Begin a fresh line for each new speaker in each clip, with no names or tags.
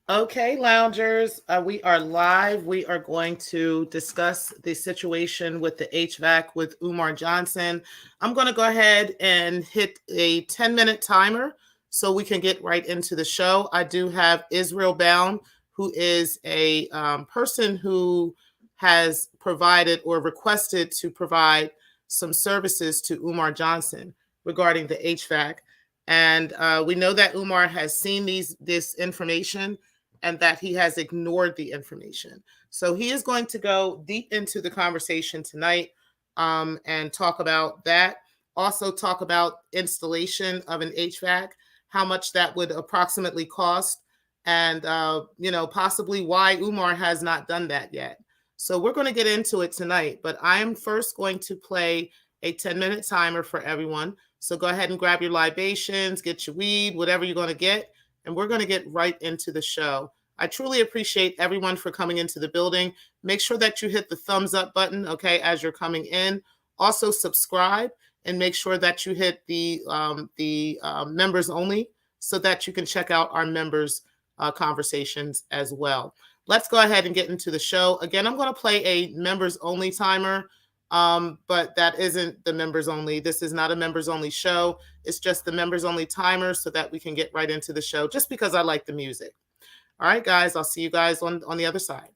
Okay, loungers, we are live. We are going to discuss the situation with the HVAC with Umar Johnson. I'm going to go ahead and hit a 10-minute timer so we can get right into the show. I do have Israel Bound, who is a person who has provided or requested to provide some services to Umar Johnson regarding the HVAC. And we know that Umar has seen this information and that he has ignored the information. So he is going to go deep into the conversation tonight and talk about that. Also talk about installation of an HVAC, how much that would approximately cost, and possibly why Umar has not done that yet. So we're going to get into it tonight, but I am first going to play a 10-minute timer for everyone. So go ahead and grab your libations, get your weed, whatever you're going to get, and we're going to get right into the show. I truly appreciate everyone for coming into the building. Make sure that you hit the thumbs up button, okay, as you're coming in. Also subscribe and make sure that you hit the members only so that you can check out our members conversations as well. Let's go ahead and get into the show. Again, I'm going to play a members only timer, but that isn't the members only. This is not a members only show. It's just the members only timer so that we can get right into the show just because I like the music. All right, guys, I'll see you guys on the other side.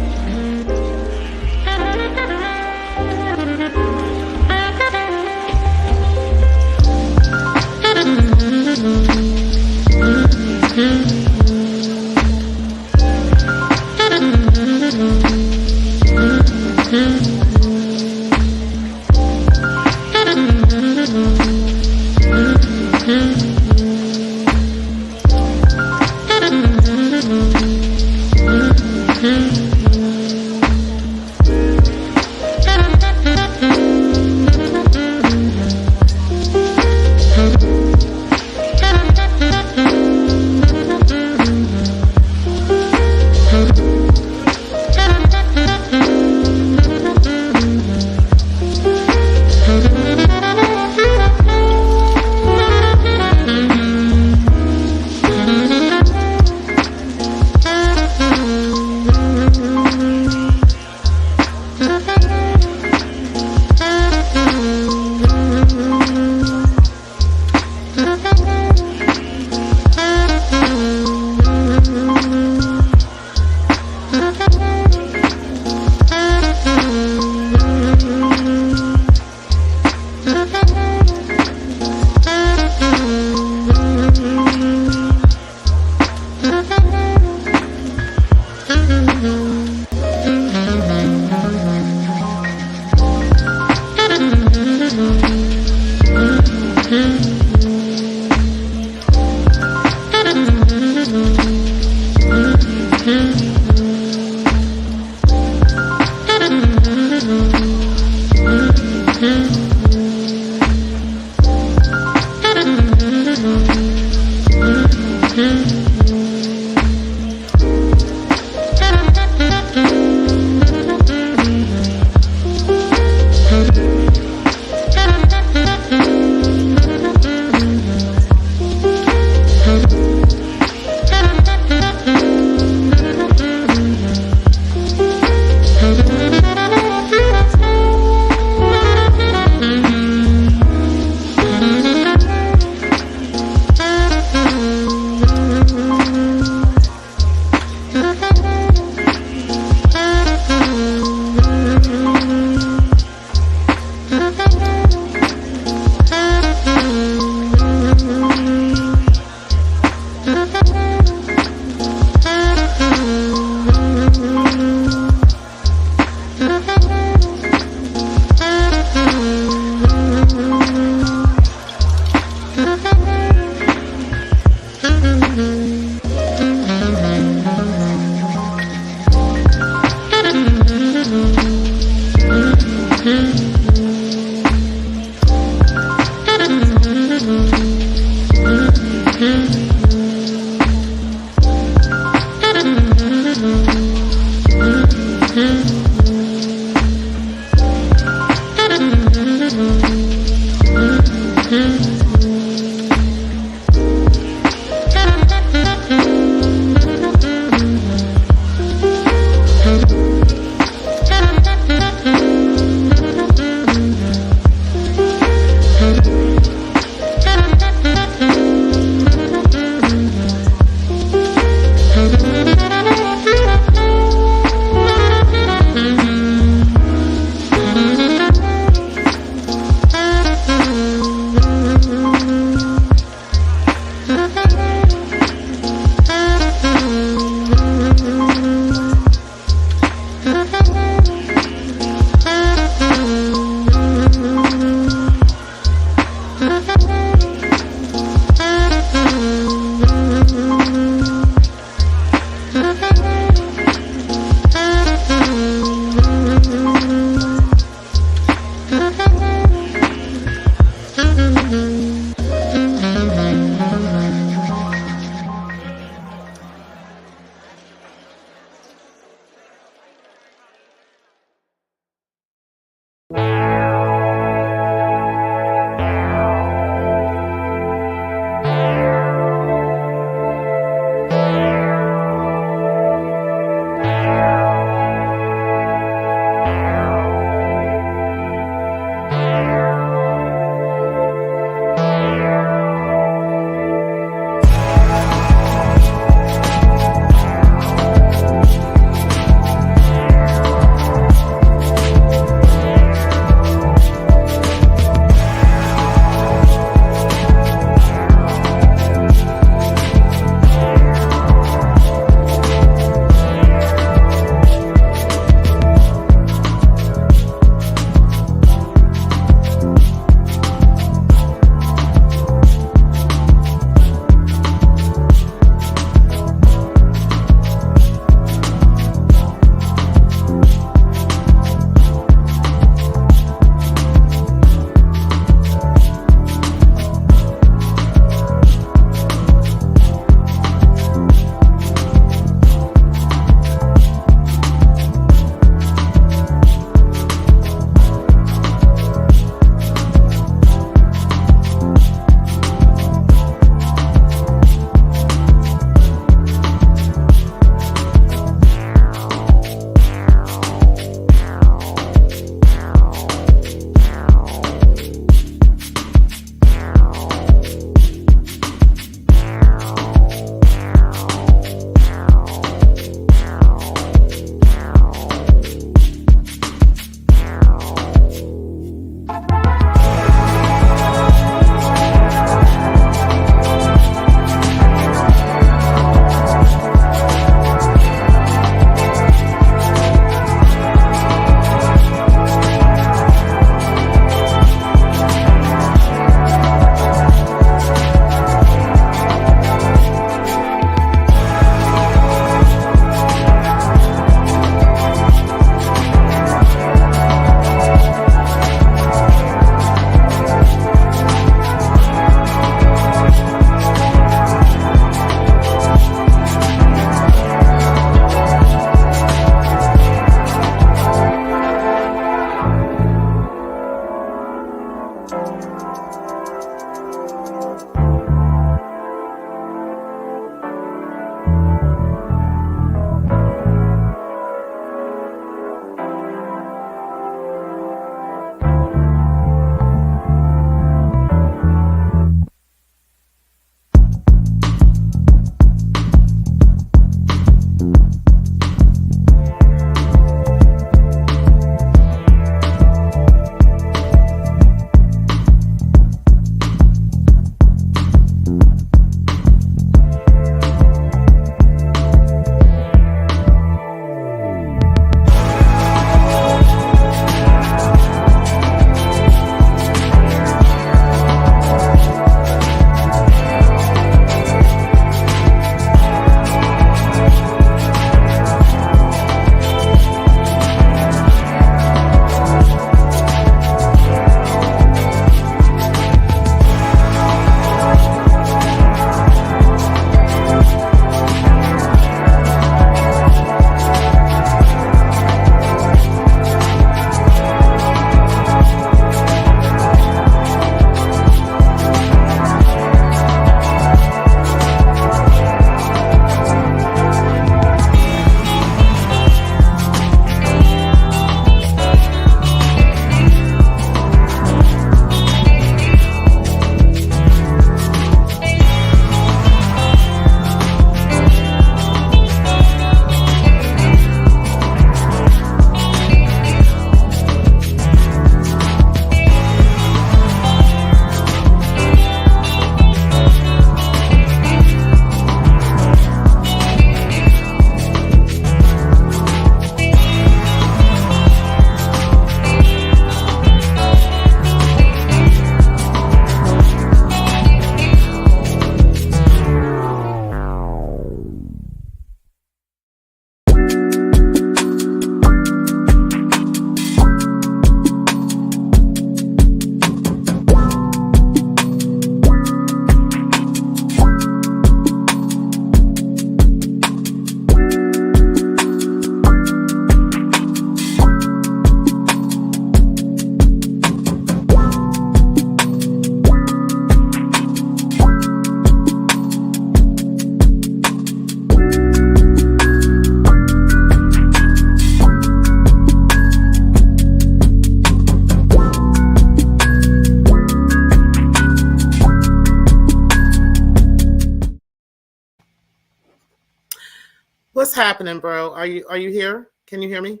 What's happening, bro? Are you here? Can you hear me?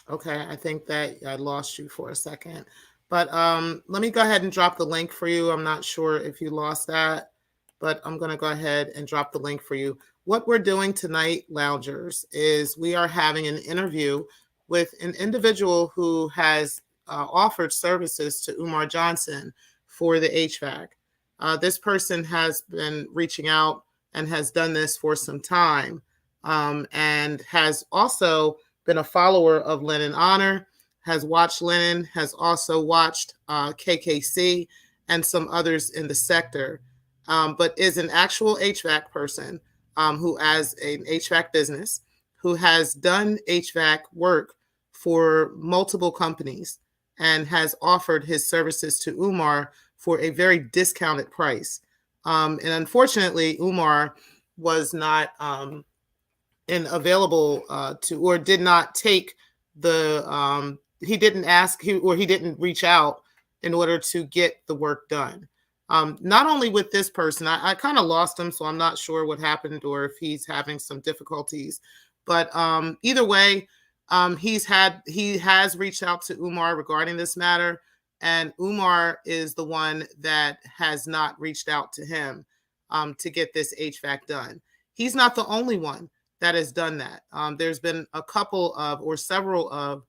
Okay, I think that I lost you for a second. But let me go ahead and drop the link for you. I'm not sure if you lost that, but I'm going to go ahead and drop the link for you. What we're doing tonight, loungers, is we are having an interview with an individual who has offered services to Umar Johnson for the HVAC. This person has been reaching out and has done this for some time, and has also been a follower of Lennon Honor, has watched Lennon, has also watched KKC and some others in the sector, but is an actual HVAC person who has an HVAC business, who has done HVAC work for multiple companies and has offered his services to Umar for a very discounted price. And unfortunately, Umar was not and available to, or did not take the he didn't ask, or he didn't reach out in order to get the work done. Not only with this person, I kind of lost him, so I'm not sure what happened or if he's having some difficulties. But either way, he has reached out to Umar regarding this matter, and Umar is the one that has not reached out to him to get this HVAC done. He's not the only one that has done that. There's been a couple of, or several of,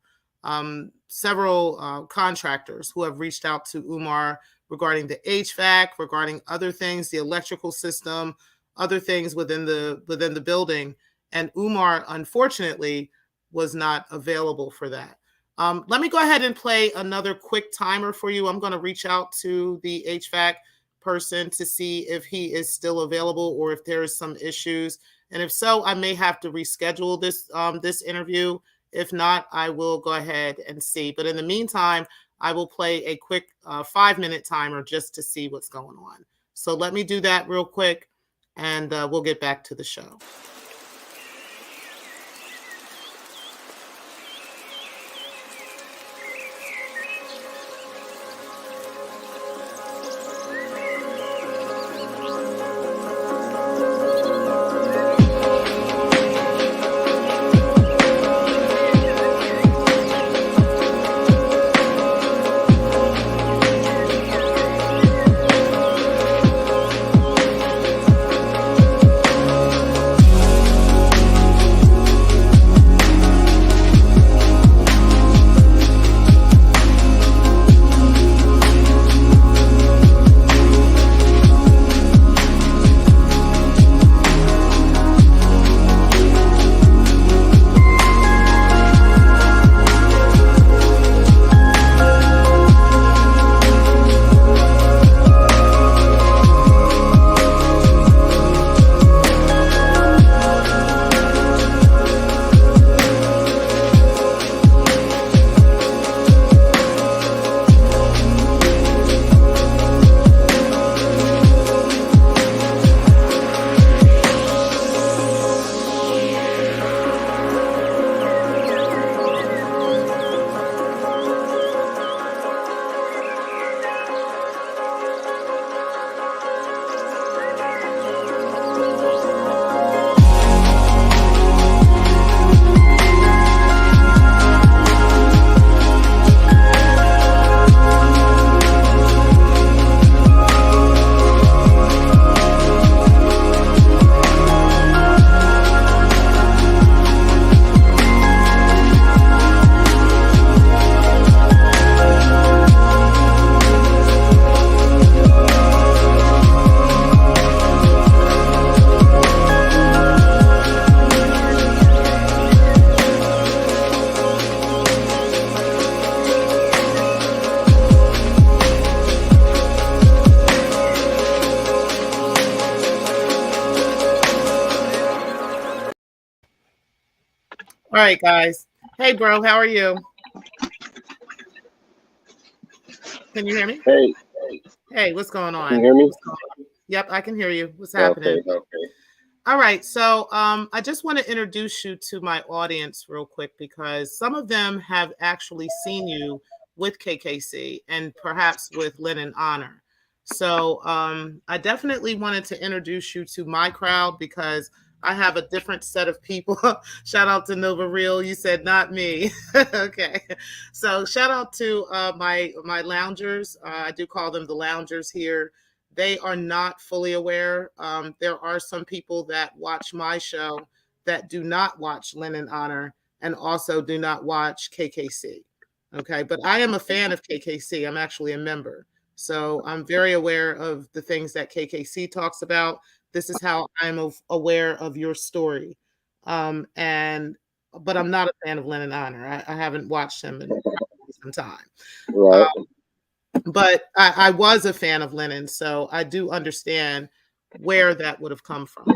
several contractors who have reached out to Umar regarding the HVAC, regarding other things, the electrical system, other things within the building. And Umar, unfortunately, was not available for that. Let me go ahead and play another quick timer for you. I'm going to reach out to the HVAC person to see if he is still available or if there is some issues. And if so, I may have to reschedule this interview. If not, I will go ahead and see. But in the meantime, I will play a quick 5-minute timer just to see what's going on. So let me do that real quick, and we'll get back to the show. All right, guys. Hey, bro, how are you? Can you hear me?
Hey,
Hey, what's going on?
can you hear me?
Yep, I can hear you. What's happening?
Okay.
All right, so I just want to introduce you to my audience real quick because some of them have actually seen you with KKC and perhaps with Lennon Honor. So I definitely wanted to introduce you to my crowd because I have a different set of people. Shout out to Nova Real. You said not me. Okay. So shout out to my loungers. I do call them the loungers here. They are not fully aware. There are some people that watch my show that do not watch Lynn and Honor and also do not watch KKC. Okay. But I am a fan of KKC. I'm actually a member. So I'm very aware of the things that KKC talks about. This is how I'm aware of your story. And but I'm not a fan of Lennon Honor. I haven't watched him in some time.
Right.
Um, but I was a fan of Lennon, so I do understand where that would have come from.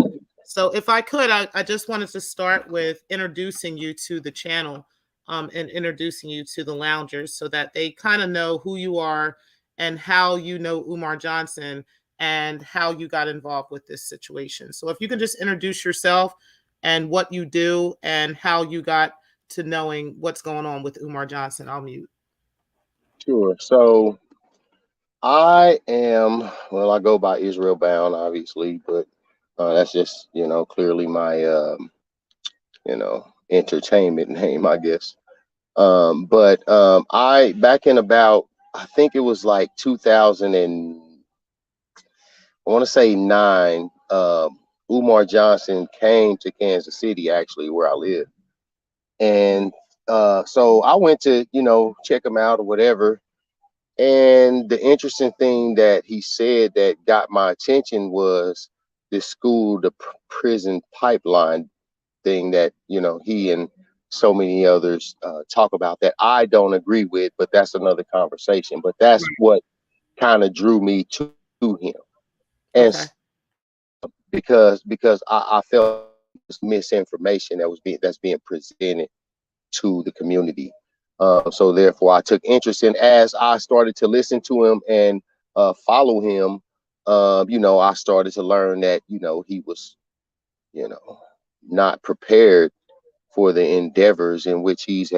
So if I could, I just wanted to start with introducing you to the channel, and introducing you to the loungers so that they kind of know who you are and how you know Umar Johnson and how you got involved with this situation. So if you can just introduce yourself and what you do and how you got to knowing what's going on with Umar Johnson, I'll mute.
Sure. So I am, well, I go by Israel Bound, obviously, but that's just, clearly my, entertainment name, I guess. But back in about, I think it was like 2000 and, I want to say 9, Umar Johnson came to Kansas City, actually, where I live. And so I went to, check him out or whatever. And the interesting thing that he said that got my attention was this school to prison pipeline thing that, he and so many others talk about that I don't agree with, but that's another conversation. But that's what kind of drew me to him. And
Okay.
because I felt this misinformation that's being presented to the community. So therefore, I took interest in as I started to listen to him and follow him. I started to learn that he was you know not prepared for the endeavors in which he's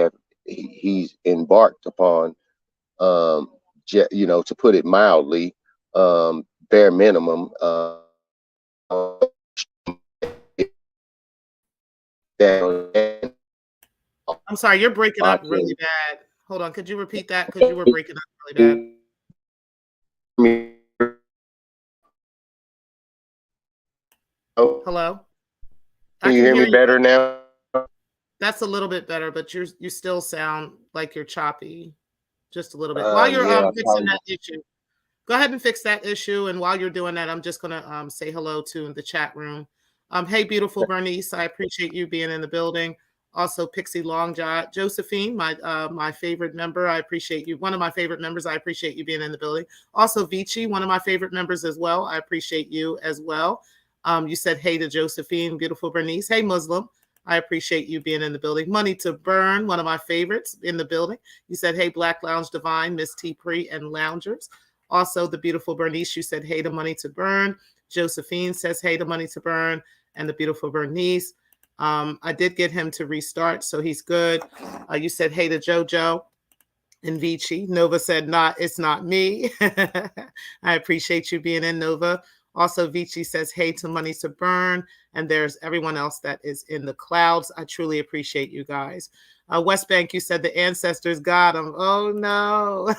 embarked upon. To put it mildly, bare minimum. That
I'm sorry, you're breaking up really bad. Hold on, could you repeat that? Because you were breaking up really bad. Hello? I
Can you
can
hear
hear
me
you.
better now?
That's a little bit better, but you still sound like you're choppy just a little bit. While you're
Yeah,
fixing that issue, go ahead and fix that issue. And while you're doing that, I'm just gonna say hello to the chat room. Hey, beautiful Bernice, I appreciate you being in the building. Also, Pixie Longjaw, Josephine, my favorite member. I appreciate you. One of my favorite members. I appreciate you being in the building. Also, Vici, one of my favorite members as well. I appreciate you as well. You said hey to Josephine, beautiful Bernice. Hey, Muslim. I appreciate you being in the building. Money to Burn, one of my favorites in the building. You said, hey, Black Lounge Divine, Miss T. Pre, and Loungers. Also, the beautiful Bernice, you said, hey to Money to Burn. Josephine says, hey to Money to Burn. And the beautiful Bernice. I did get him to restart, so he's good. You said, hey to JoJo and Vici. Nova said, it's not me. I appreciate you being in, Nova. Also, Vici says, hey to Money to Burn. And there's everyone else that is in the clouds. I truly appreciate you guys. West Bank, you said the ancestors got them. Oh, no.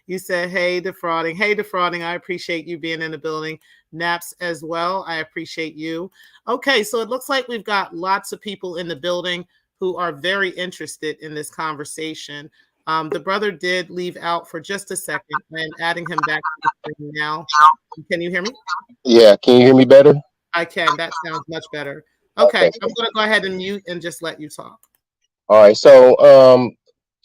You said, hey, defrauding. Hey, defrauding. I appreciate you being in the building. Naps as well. I appreciate you. Okay, so it looks like we've got lots of people in the building who are very interested in this conversation. The brother did leave out for just a second. I'm adding him back to the screen now. Can you hear me?
Yeah, can you hear me better?
I can. That sounds much better. Okay, I'm going to go ahead and mute and just let you talk.
All right. So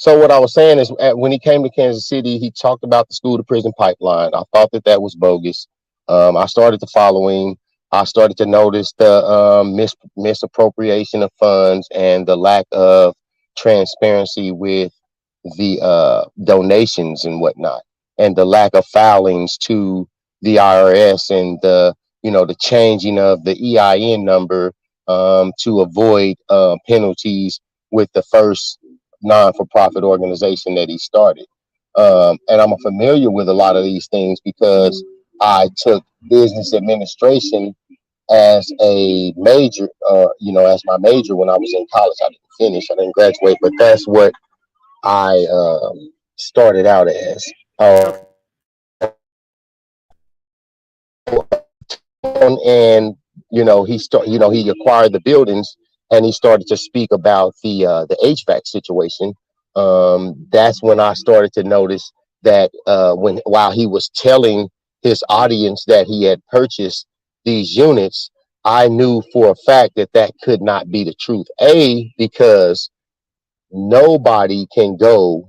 what I was saying is, when he came to Kansas City, he talked about the school to prison pipeline. I thought that was bogus. I started to follow him. I started to notice the misappropriation of funds and the lack of transparency with the donations and whatnot, and the lack of filings to the IRS, and the changing of the EIN number to avoid penalties with the first non-for-profit organization that he started. And I'm familiar with a lot of these things because I took business administration as a major, as my major when I was in college. I didn't finish, I didn't graduate, but that's what I started out as.
Okay.
And he acquired the buildings, and he started to speak about the HVAC situation. That's when I started to notice that while he was telling his audience that he had purchased these units, I knew for a fact that that could not be the truth. Because nobody can go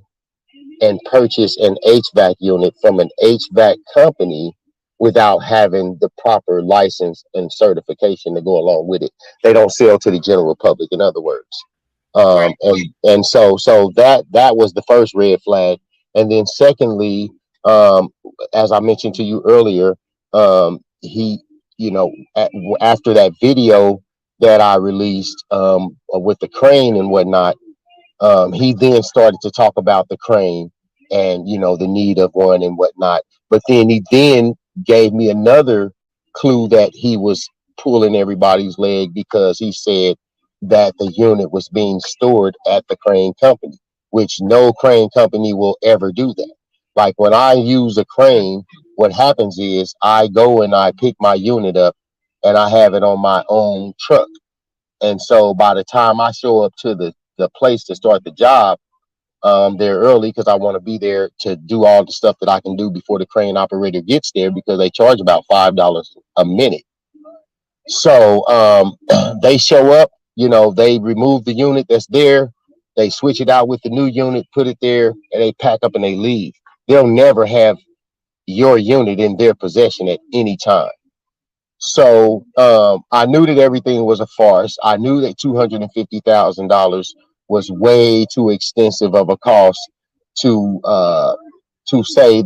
and purchase an HVAC unit from an HVAC company without having the proper license and certification to go along with it. They don't sell to the general public, in other words.
Right.
And so that was the first red flag. And then secondly, as I mentioned to you earlier, he, after that video that I released with the crane and whatnot, he then started to talk about the crane and the need of one and whatnot. But then he then gave me another clue that he was pulling everybody's leg, because he said that the unit was being stored at the crane company, which no crane company will ever do that. Like when I use a crane, what happens is I go and I pick my unit up and I have it on my own truck. And so by the time I show up to the place to start the job, there early, because I want to be there to do all the stuff that I can do before the crane operator gets there, because they charge about $5 a minute. So they show up, they remove the unit that's there, they switch it out with the new unit, put it there, and they pack up and they leave. They'll never have your unit in their possession at any time. So I knew that everything was a farce. I knew that $250,000 was way too extensive of a cost to say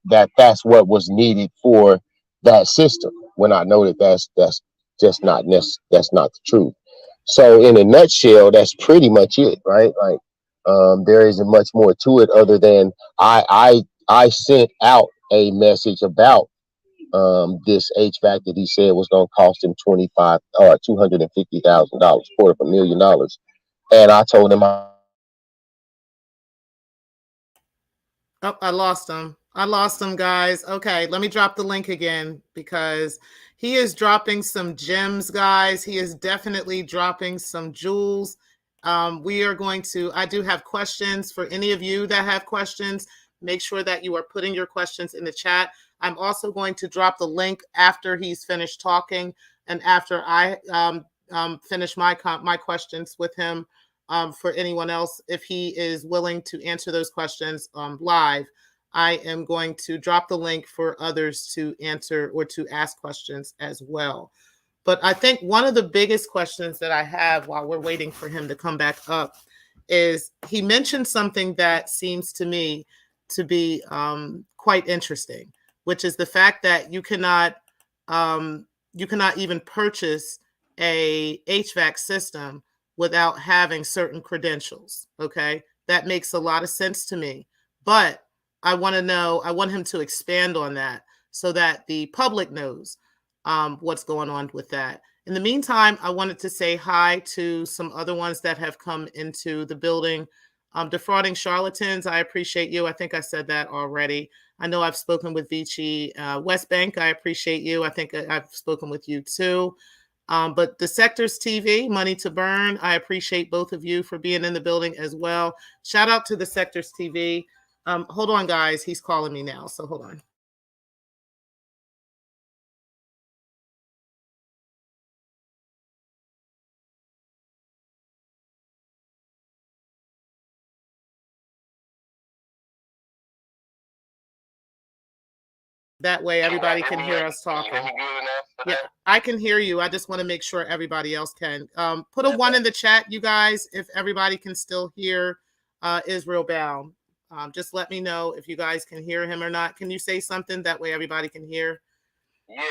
that's what was needed for that system. When I know that that's just not that's not the truth. So in a nutshell, that's pretty much it, right? Like there isn't much more to it other than I sent out a message about this HVAC that he said was going to cost him $250,000, $250,000. And I told him,
Oh, I lost him. I lost him, guys. Okay, let me drop the link again because he is dropping some gems, guys. He is definitely dropping some jewels. We are going to, I do have questions for any of you that have questions. Make sure that you are putting your questions in the chat. I'm also going to drop the link after he's finished talking and after I finish my questions with him, for anyone else, if he is willing to answer those questions live. I am going to drop the link for others to answer or to ask questions as well. But I think one of the biggest questions that I have while we're waiting for him to come back up is he mentioned something that seems to me to be quite interesting, which is the fact that you cannot even purchase a HVAC system without having certain credentials. Okay, that makes a lot of sense to me, but I want him to expand on that so that the public knows what's going on with that. In the meantime, I wanted to say hi to some other ones that have come into the building. Defrauding charlatans, I appreciate you. I think I said that already. I know I've spoken with Vici. West Bank, I appreciate you. I think I've spoken with you too. But the Sectors TV, Money to Burn, I appreciate both of you for being in the building as well. Shout out to the Sectors TV. Hold on, guys. He's calling me now, so hold on. That way everybody can hear us talking. Yeah, I can hear you. I just want to make sure everybody else can. Put a 1 in the chat, you guys, if everybody can still hear Israel Bound. Just let me know if you guys can hear him or not. Can you say something? That way everybody can hear.
Yeah,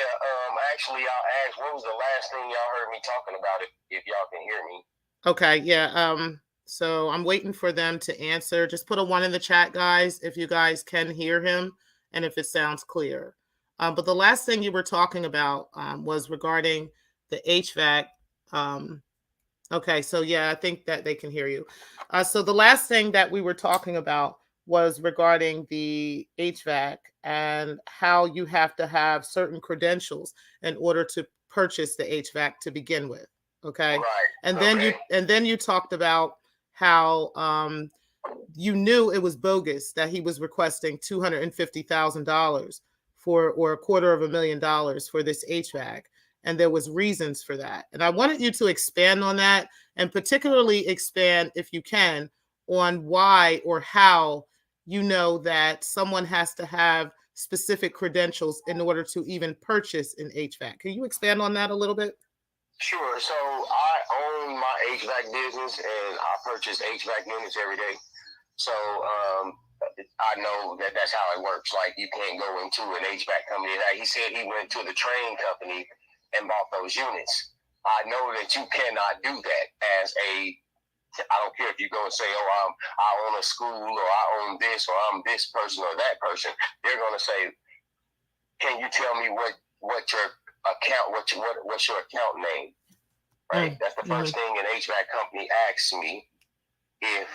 actually, I'll ask, what was the last thing y'all heard me talking about, if y'all can hear me?
Okay, yeah. So I'm waiting for them to answer. Just put a 1 in the chat, guys, if you guys can hear him and if it sounds clear. But the last thing you were talking about was regarding the HVAC. Okay, so yeah, I think that they can hear you. So the last thing that we were talking about was regarding the HVAC and how you have to have certain credentials in order to purchase the HVAC to begin with. Okay.
Right.
And then you talked about how you knew it was bogus that he was requesting $250,000 for, or $250,000 for this HVAC, and there was reasons for that. And I wanted you to expand on that, and particularly expand, if you can, on why or how you know that someone has to have specific credentials in order to even purchase an HVAC. Can you expand on that a little bit?
Sure. So I own my HVAC business, and I purchase HVAC units every day. So I know that that's how it works. Like, you can't go into an HVAC company. Like he said, he went to the train company and bought those units. I know that you cannot do that as a, I don't care if you go and say, oh, I own a school, or I own this, or I'm this person or that person. They're going to say, can you tell me what your account, what's your account name? Right? That's the first thing an HVAC company asks me if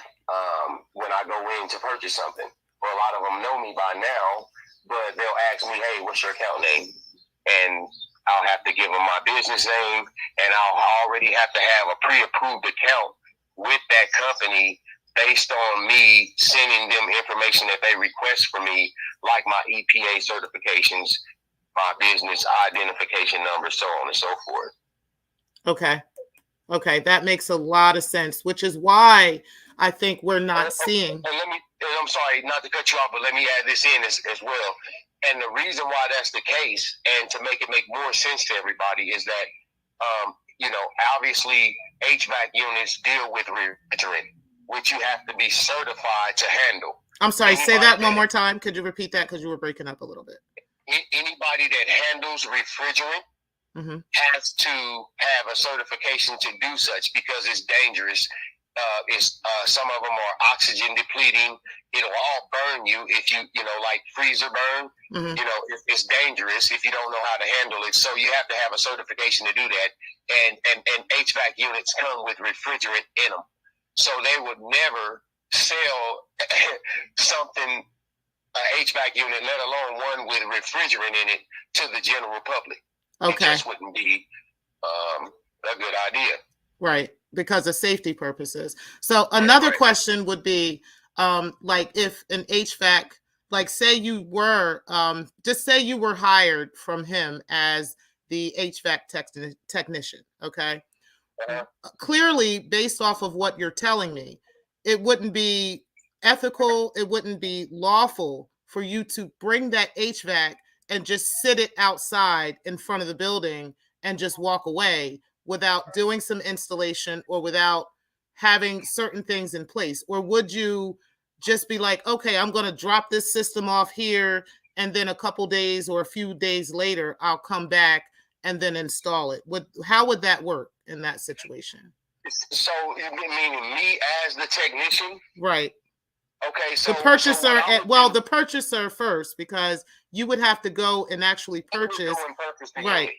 when I go in to purchase something. Well, a lot of them know me by now, but they'll ask me, hey, what's your account name? And I'll have to give them my business name, and I'll already have to have a pre-approved account with that company based on me sending them information that they request for me, like my EPA certifications, my business identification number, so on and so forth.
Okay. Okay, that makes a lot of sense, which is why I think we're not seeing.
And I'm sorry not to cut you off, but let me add this in as well. And the reason why that's the case, and to make it make more sense to everybody, is that, obviously HVAC units deal with refrigerant, which you have to be certified to handle.
I'm sorry, say that one more time. Could you repeat that? Because you were breaking up a little bit.
Anybody that handles refrigerant has to have a certification to do such, because it's dangerous. Some of them are oxygen depleting. It'll all burn you if you like freezer burn. It's dangerous if you don't know how to handle it. So you have to have a certification to do that. And HVAC units come with refrigerant in them. So they would never sell something, a HVAC unit, let alone one with refrigerant in it, to the general public.
Okay.
It just wouldn't be a good idea.
Right, because of safety purposes. So another question would be, like, if an HVAC, like, say you were, just say you were hired from him as the HVAC technician, okay? Clearly, based off of what you're telling me, it wouldn't be ethical, it wouldn't be lawful for you to bring that HVAC and just sit it outside in front of the building and just walk away without doing some installation or without having certain things in place? Or would you just be like, okay, I'm going to drop this system off here, and then a couple days or a few days later, I'll come back and then install it? How would that work in that situation?
So, meaning me as the technician?
Right.
Okay, so
the purchaser, the purchaser first, because you would have to go and actually purchase. Right.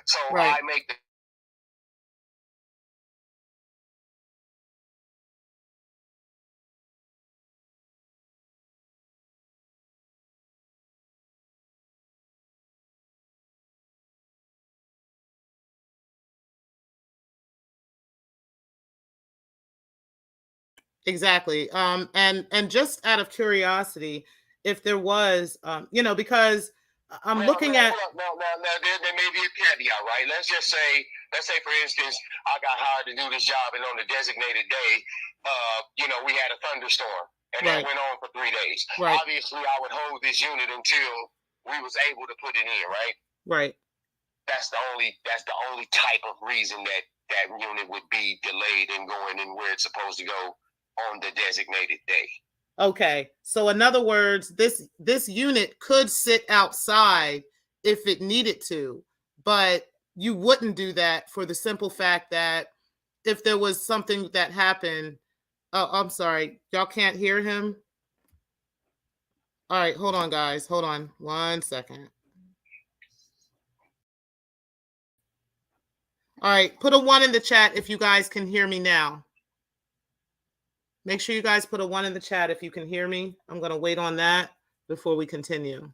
So I make the
Exactly. And just out of curiosity, if there was, because I'm looking at.
Now, there may be a caveat, right? Let's say, for instance, I got hired to do this job, and on the designated day, we had a thunderstorm, and that
Right.
went on for 3 days.
Right.
Obviously, I would hold this unit until we was able to put it in, right?
Right.
That's the only type of reason that unit would be delayed in going in where it's supposed to go on the designated day.
Okay. So in other words, this unit could sit outside if it needed to, but you wouldn't do that for the simple fact that if there was something that happened. Oh, I'm sorry. Y'all can't hear him? All right, hold on, guys. Hold on 1 second. All right, put a 1 in the chat if you guys can hear me now. Make sure you guys put a 1 in the chat if you can hear me. I'm going to wait on that before we continue.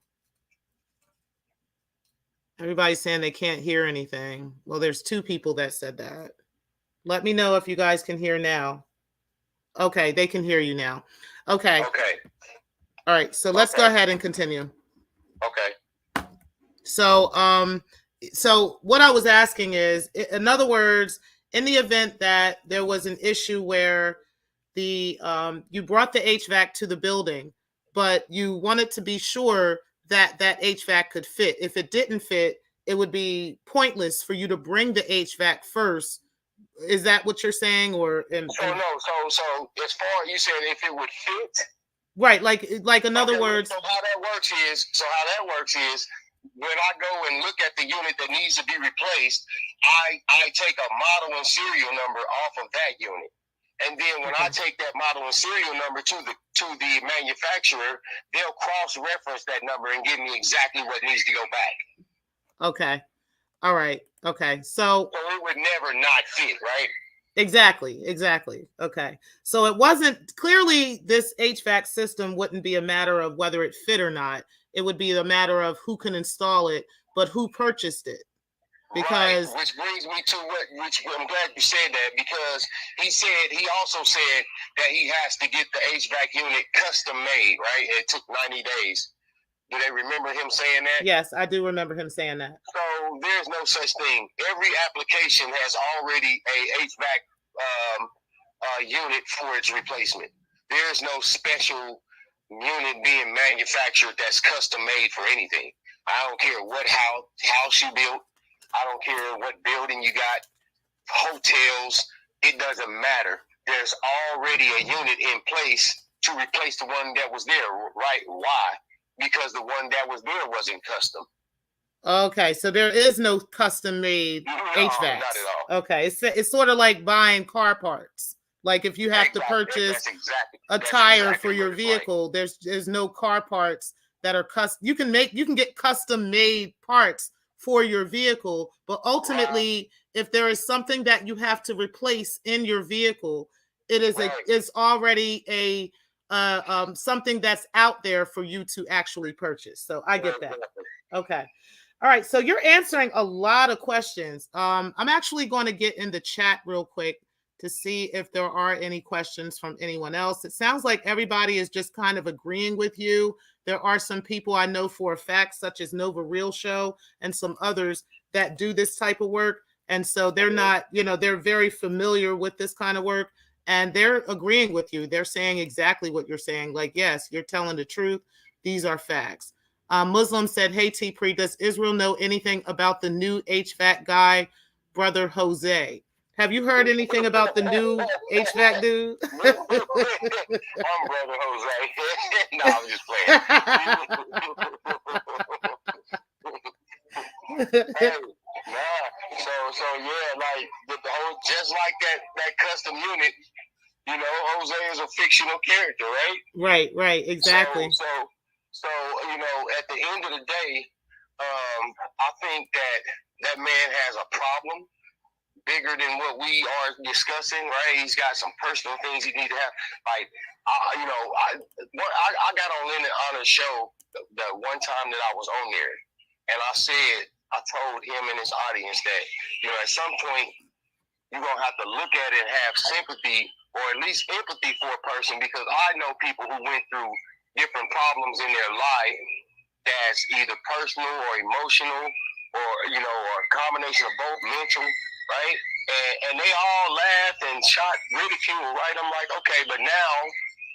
Everybody's saying they can't hear anything. Well, there's 2 people that said that. Let me know if you guys can hear now. Okay, they can hear you now. Okay.
Okay.
All right, so let's go ahead and continue.
Okay.
So what I was asking is, in other words, in the event that there was an issue where you brought the HVAC to the building, but you wanted to be sure that that HVAC could fit. If it didn't fit, it would be pointless for you to bring the HVAC first. Is that what you're saying? Or
so as far you said if it would fit.
Right, like in other words.
So how that works is when I go and look at the unit that needs to be replaced, I take a model and serial number off of that unit. And then when I take that model and serial number to the manufacturer, they'll cross-reference that number and give me exactly what needs to go back.
Okay. All right. Okay. So
it would never not fit, right?
Exactly. Okay. So it wasn't clearly this HVAC system wouldn't be a matter of whether it fit or not. It would be a matter of who can install it, but who purchased it. Because
right. Which brings me to which I'm glad you said that, because he also said that he has to get the HVAC unit custom made, right? It took 90 days. Do they remember him saying that?
Yes, I do remember him saying that.
So there's no such thing. Every application has already a HVAC unit for its replacement. There's no special unit being manufactured that's custom made for anything. I don't care what house you built. I don't care what building you got, hotels. It doesn't matter. There's already a unit in place to replace the one that was there, right? Why? Because the one that was there wasn't custom.
Okay, so there is no custom-made HVAC.
Not at all.
Okay, it's sort of like buying car parts. Like if you have to purchase a tire for your vehicle, there's no car parts that are custom. You can get custom-made parts for your vehicle, but ultimately, if there is something that you have to replace in your vehicle, it's already a something that's out there for you to actually purchase. So I get that. Okay. All right. So you're answering a lot of questions. I'm actually going to get in the chat real quick to see if there are any questions from anyone else. It sounds like everybody is just kind of agreeing with you. There are some people I know for a fact, such as Nova Real Show and some others that do this type of work. And so they're not, they're very familiar with this kind of work. And they're agreeing with you. They're saying exactly what you're saying. Like, yes, you're telling the truth. These are facts. Muslim said, hey, T-Pre, does Israel know anything about the new HVAC guy, Brother Jose? Have you heard anything about the new HVAC dude?
I'm Brother Jose. No, I'm just playing. Hey, nah. So yeah, like the whole, just like that custom unit, Jose is a fictional character, right?
Right, exactly.
So at the end of the day, I think that man has a problem bigger than what we are discussing, right? He's got some personal things he needs to have. Like, I got on Lennon Honor's show the one time that I was on there, and I told him and his audience that, at some point, you're going to have to look at it and have sympathy or at least empathy for a person, because I know people who went through different problems in their life that's either personal or emotional, or or a combination of both, mental, right? And they all laughed and shot ridicule, right? I'm like, okay, but now,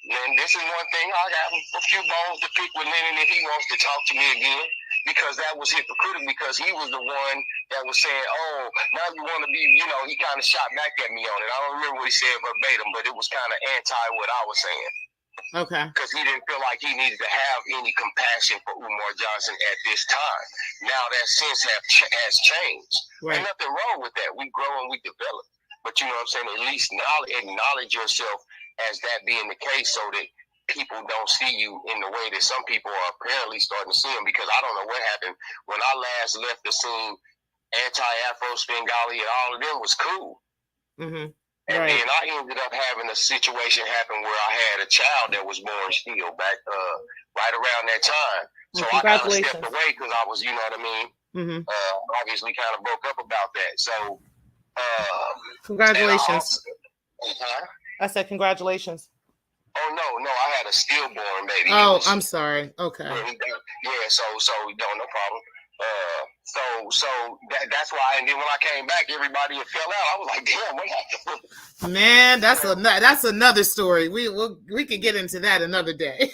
and this is one thing, I got a few bones to pick with Lennon if he wants to talk to me again, because that was hypocritical, because he was the one that was saying, oh, now you want to be, he kind of shot back at me on it. I don't remember what he said verbatim, but it was kind of anti what I was saying.
Okay.
Because he didn't feel like he needed to have any compassion for Umar Johnson at this time. Now that sense has changed.
Right.
Ain't nothing wrong with that. We grow and we develop. But you know what I'm saying? At least acknowledge yourself as that being the case, so that people don't see you in the way that some people are apparently starting to see him. Because I don't know what happened when I last left the scene. Anti-Afro, Svengali, and all of them was cool.
Mm-hmm.
And
right.
then I ended up having a situation happen where I had a child that was born still back right around that time. So I kind of stepped away because I was, you know what I mean?
Mm-hmm.
Obviously kind of broke up about that. So
congratulations.
I
said congratulations.
Oh no, I had a stillborn baby.
Oh, I'm sorry. Okay.
Yeah, so no problem. So that's why. And then when I came back, everybody fell out. I was like, damn, what happened?
Man, that's another story. We can get into that another day.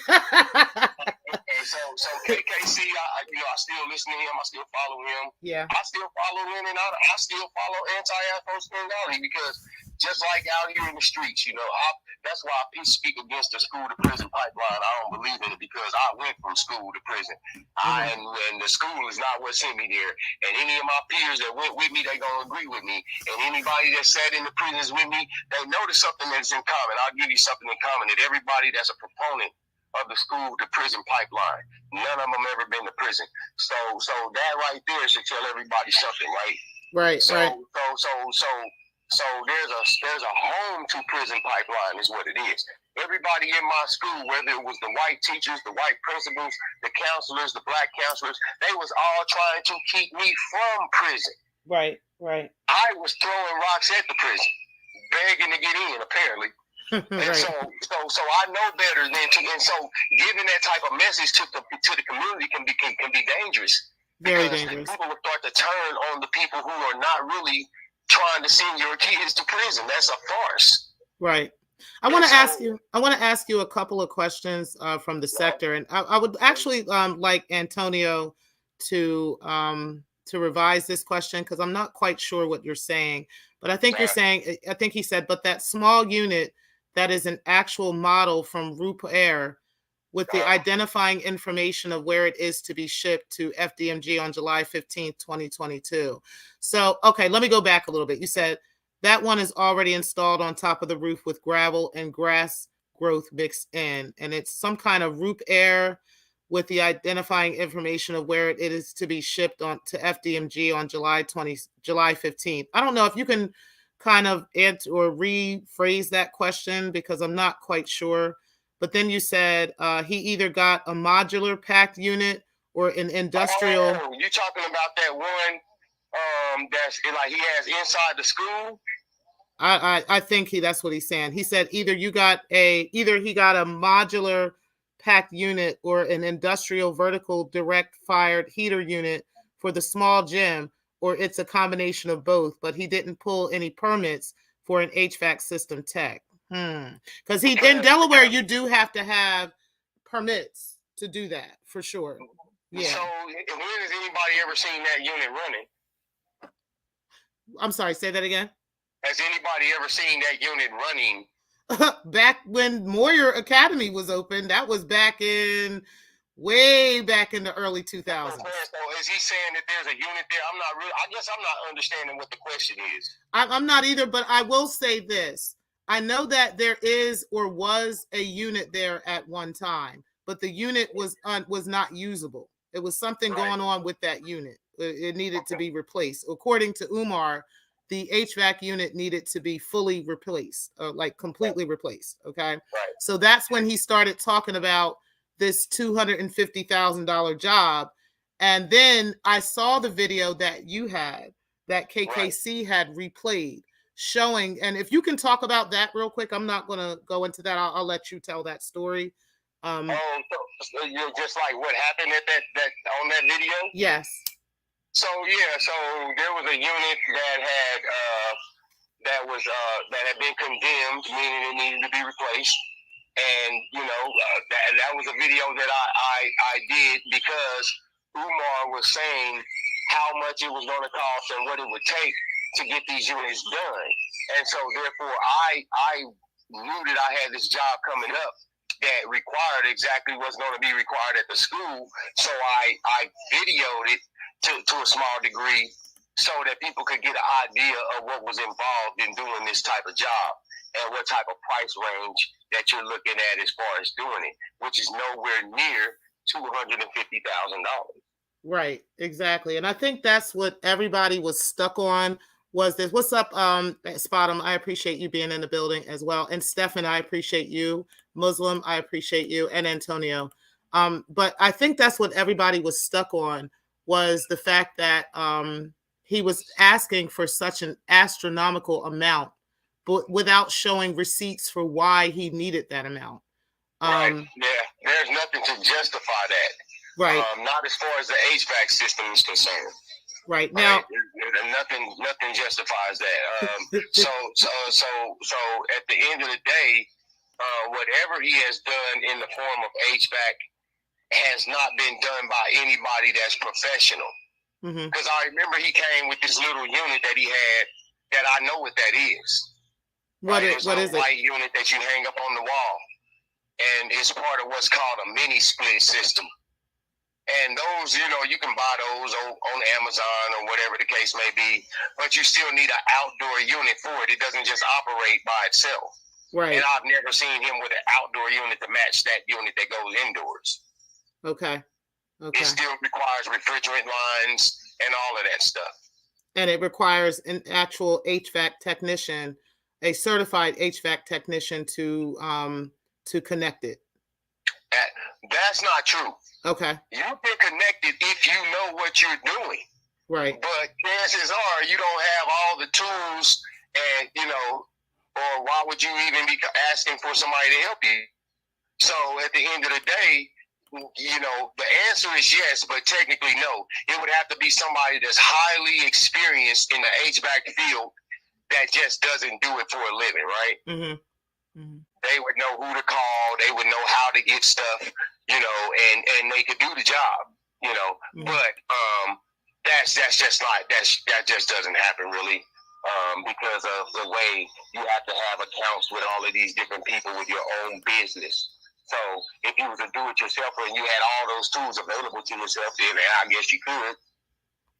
So KKC, I still listen to him. I still follow him.
Yeah.
I still follow him, and I still follow anti-Afro Svengali, because just like out here in the streets, that's why I speak against the school to prison pipeline. I don't believe in it, because I went from school to prison. And the school is not what sent me there. And any of my peers that went with me, they gonna agree with me. And anybody that sat in the prisons with me, they notice something that's in common. I'll give you something in common, that everybody that's a proponent of the school to prison pipeline, none of them ever been to prison. So that right there should tell everybody something, right?
Right.
So
right.
So there's a home to prison pipeline is what it is. Everybody in my school, whether it was the white teachers, the white principals, the counselors, the black counselors, they was all trying to keep me from prison.
Right.
I was throwing rocks at the prison, begging to get in, apparently. And
right.
so I know better than to, and so giving that type of message to the community can be dangerous.
Very dangerous.
People will start to turn on the people who are not really trying to send your kids to prison. That's a farce.
Right. I want to ask you a couple of questions from the sector, and I would actually like Antonio to revise this question, because I'm not quite sure what you're saying. But I think you're saying, I think he said, but that small unit that is an actual model from Hvac with the identifying information of where it is to be shipped to FDMG on July 15th, 2022. So, okay, let me go back a little bit. You said that one is already installed on top of the roof with gravel and grass growth mixed in, and it's some kind of Hvac with the identifying information of where it is to be shipped on to FDMG on July 15th. I don't know if you can kind of answer or rephrase that question, because I'm not quite sure. But then you said he either got a modular packed unit or an industrial.
Oh, you talking about that one that's like he has inside the school?
I think that's what he's saying. He said either he got a modular packed unit or an industrial vertical direct fired heater unit for the small gym, or it's a combination of both, but he didn't pull any permits for an HVAC system tech. Because in Delaware, you do have to have permits to do that, for sure. Yeah.
So when has anybody ever seen that unit running?
I'm sorry, say that again.
Has anybody ever seen that unit running?
Back when Moyer Academy was open, that was way back in the early 2000s.
So is he saying that there's a unit there? I guess I'm not understanding what the question is.
I'm not either, but I will say this. I know that there is or was a unit there at one time, but the unit was not usable. It was something going on with that unit. It needed to be replaced. According to Umar, the HVAC unit needed to be fully replaced, like completely replaced. Okay. So that's when he started talking about this $250,000 job. And then I saw the video that you had, that KKC had replayed. showing. And if you can talk about that real quick, I'm not going to go into that. I'll let you tell that story.
So you're just like what happened at that on that video?
Yes.
So there was a unit that had been condemned, meaning it needed to be replaced. And that was a video that I did because Umar was saying how much it was going to cost and what it would take to get these units done. And so therefore I knew that I had this job coming up that required exactly what's going to be required at the school. So I videoed it to a small degree so that people could get an idea of what was involved in doing this type of job and what type of price range that you're looking at as far as doing it, which is nowhere near $250,000.
Right, exactly. And I think that's what everybody was stuck on was this. What's up, Spotum? I appreciate you being in the building as well. And Stefan, I appreciate you. Muslim, I appreciate you. And Antonio. But I think that's what everybody was stuck on was the fact that he was asking for such an astronomical amount, but without showing receipts for why he needed that amount.
Right. Yeah. There's nothing to justify that.
Right.
Not as far as the HVAC system is concerned.
Right. Now,
nothing justifies that. So at the end of the day, whatever he has done in the form of HVAC has not been done by anybody that's professional. Because I remember he came with this little unit that he had that I know what that is.
What is it?
Light unit that you hang up on the wall, and it's part of what's called a mini split system. And those, you can buy those on Amazon or whatever the case may be, but you still need an outdoor unit for it. It doesn't just operate by itself.
Right.
And I've never seen him with an outdoor unit to match that unit that goes indoors.
Okay.
It still requires refrigerant lines and all of that stuff.
And it requires an actual HVAC technician, a certified HVAC technician to connect it.
That's not true.
Okay.
You can connect it if you know what you're doing.
Right.
But chances are you don't have all the tools and, or why would you even be asking for somebody to help you? So at the end of the day, the answer is yes, but technically no. It would have to be somebody that's highly experienced in the HVAC field that just doesn't do it for a living, right? They would know who to call. They would know how to get stuff, and they could do the job, But that just doesn't happen really, because of the way you have to have accounts with all of these different people with your own business. So if you was a do-it-yourselfer and you had all those tools available to yourself, then I guess you could.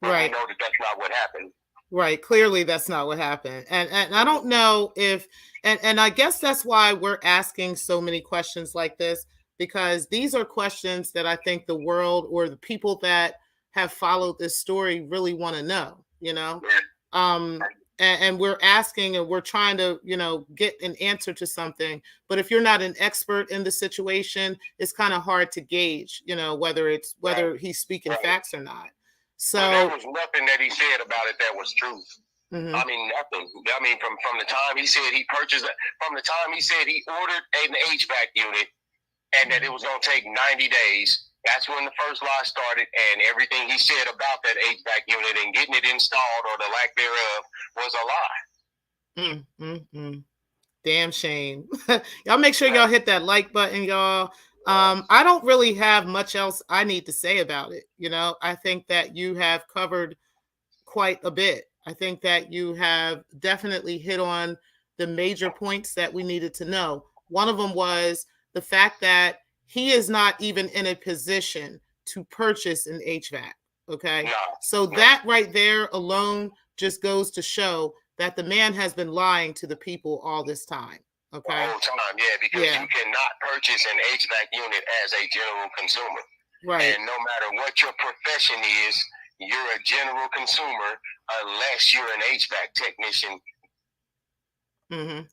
But
right.
You know that's not what happened.
Right. Clearly, that's not what happened. And I don't know if, and I guess that's why we're asking so many questions like this, because these are questions that I think the world or the people that have followed this story really want to know,
Yeah.
And we're asking and we're trying to, get an answer to something. But if you're not an expert in the situation, it's kind of hard to gauge, whether he's speaking facts or not. So
there was nothing that he said about it that was truth. I mean, nothing. I mean, from the time he said he purchased it, from the time he said he ordered an HVAC unit and that it was going to take 90 days, that's when the first lie started, and everything he said about that HVAC unit and getting it installed or the lack thereof was a lie.
Damn shame. Y'all make sure y'all hit that like button, y'all. I don't really have much else I need to say about it. I think that you have covered quite a bit. I think that you have definitely hit on the major points that we needed to know. One of them was the fact that he is not even in a position to purchase an HVAC. Okay. So that right there alone just goes to show that the man has been lying to the people all this time. Okay.
The whole time, because you cannot purchase an HVAC unit as a general consumer.
Right.
And no matter what your profession is, you're a general consumer unless you're an HVAC technician.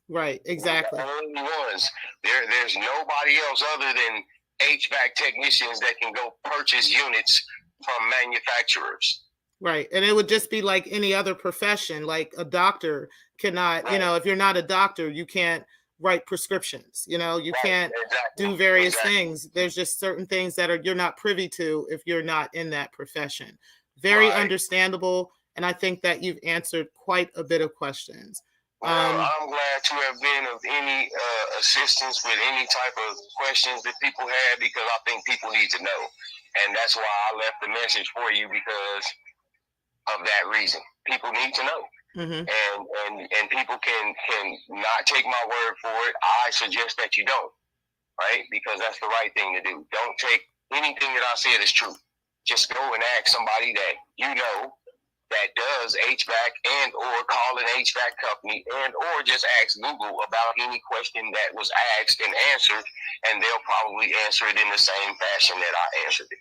Right. Exactly.
The only ones. There's nobody else other than HVAC technicians that can go purchase units from manufacturers.
Right. And it would just be like any other profession, like a doctor cannot,
Right.
if you're not a doctor, you can't write prescriptions, you
Right.
can't
Exactly.
do various
Exactly.
things. There's just certain things that you're not privy to if you're not in that profession. Very
Right.
understandable. And I think that you've answered quite a bit of questions.
Well, I'm glad to have been of any assistance with any type of questions that people had, because I think people need to know. And that's why I left the message for you, because of that reason. People need to know.
Mhm.
And people can not take my word for it. I suggest that you don't, right? Because that's the right thing to do. Don't take anything that I said as true. Just go and ask somebody that you know that does HVAC, and or call an HVAC company, and or just ask Google about any question that was asked and answered, and they'll probably answer it in the same fashion that I answered it.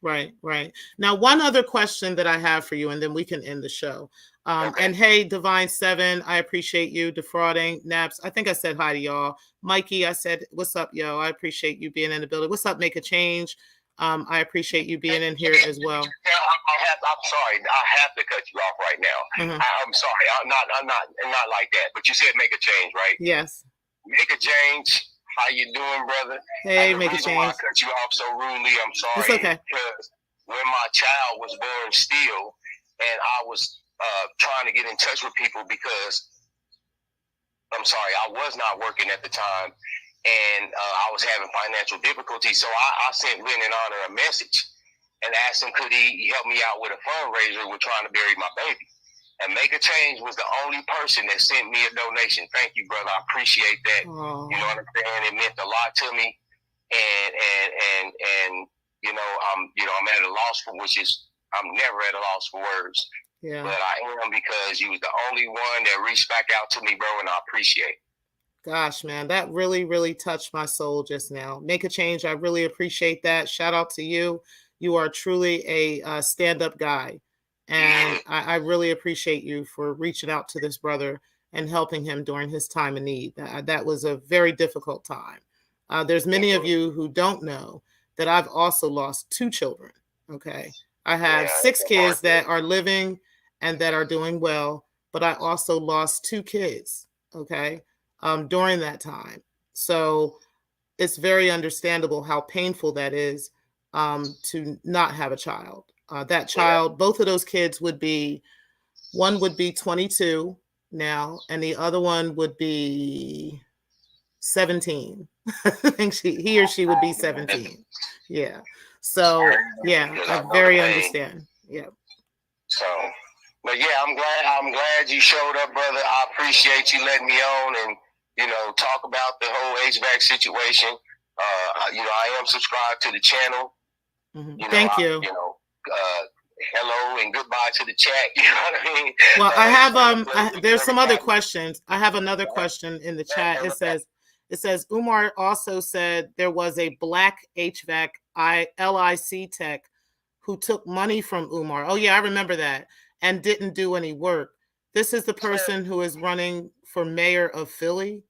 Right, right. Now, one other question that I have for you, and then we can end the show.
Okay.
And hey, Divine Seven, I appreciate you defrauding Naps. I think I said hi to y'all. Mikey, I said, what's up, yo? I appreciate you being in the building. What's up, Make a Change? I appreciate you being in here as well.
I'm sorry. I have to cut you off right now.
Mhm.
I'm sorry. I'm not like that. But you said make a change, right?
Yes.
Make a change. How you doing, brother?
Hey,
The
Make a
reason why I
Change.
cut you off so rudely, I'm sorry.
It's okay.
Because when my child was born still, and I was trying to get in touch with people, because I'm sorry, I was not working at the time, and I was having financial difficulties. So I sent Lynn and Honor a message and asked him, could he help me out with a fundraiser with trying to bury my baby. And Make a Change was the only person that sent me a donation. Thank you, brother. I appreciate that.
Oh.
You know what I'm saying? It meant a lot to me. And I'm at a loss for, I'm never at a loss for words.
Yeah.
But I am, because you was the only one that reached back out to me, bro, and I appreciate it.
Gosh, man, that really, really touched my soul just now. Make a Change. I really appreciate that. Shout out to you. You are truly a stand-up guy. And I really appreciate you for reaching out to this brother and helping him during his time of need. That was a very difficult time. There's many of you who don't know that I've also lost 2 children. Okay. I have 6 kids that are living and that are doing well, but I also lost 2 kids. Okay. During that time. So it's very understandable how painful that is, to not have a child. That child, both of those kids one would be 22 now, and the other one would be 17. I think he or she would be 17. Yeah. So yeah, I very understand. Yeah.
So, but yeah, I'm glad you showed up, brother. I appreciate you letting me on and, talk about the whole HVAC situation. I am subscribed to the channel.
Mm-hmm. Thank you.
Hello and goodbye to the chat. You know what I mean?
Well, I have there's some other questions. I have another question in the chat. It says Umar also said there was a black HVAC LIC tech who took money from Umar. Oh yeah, I remember that, and didn't do any work. This is the person who is running for mayor of Philly.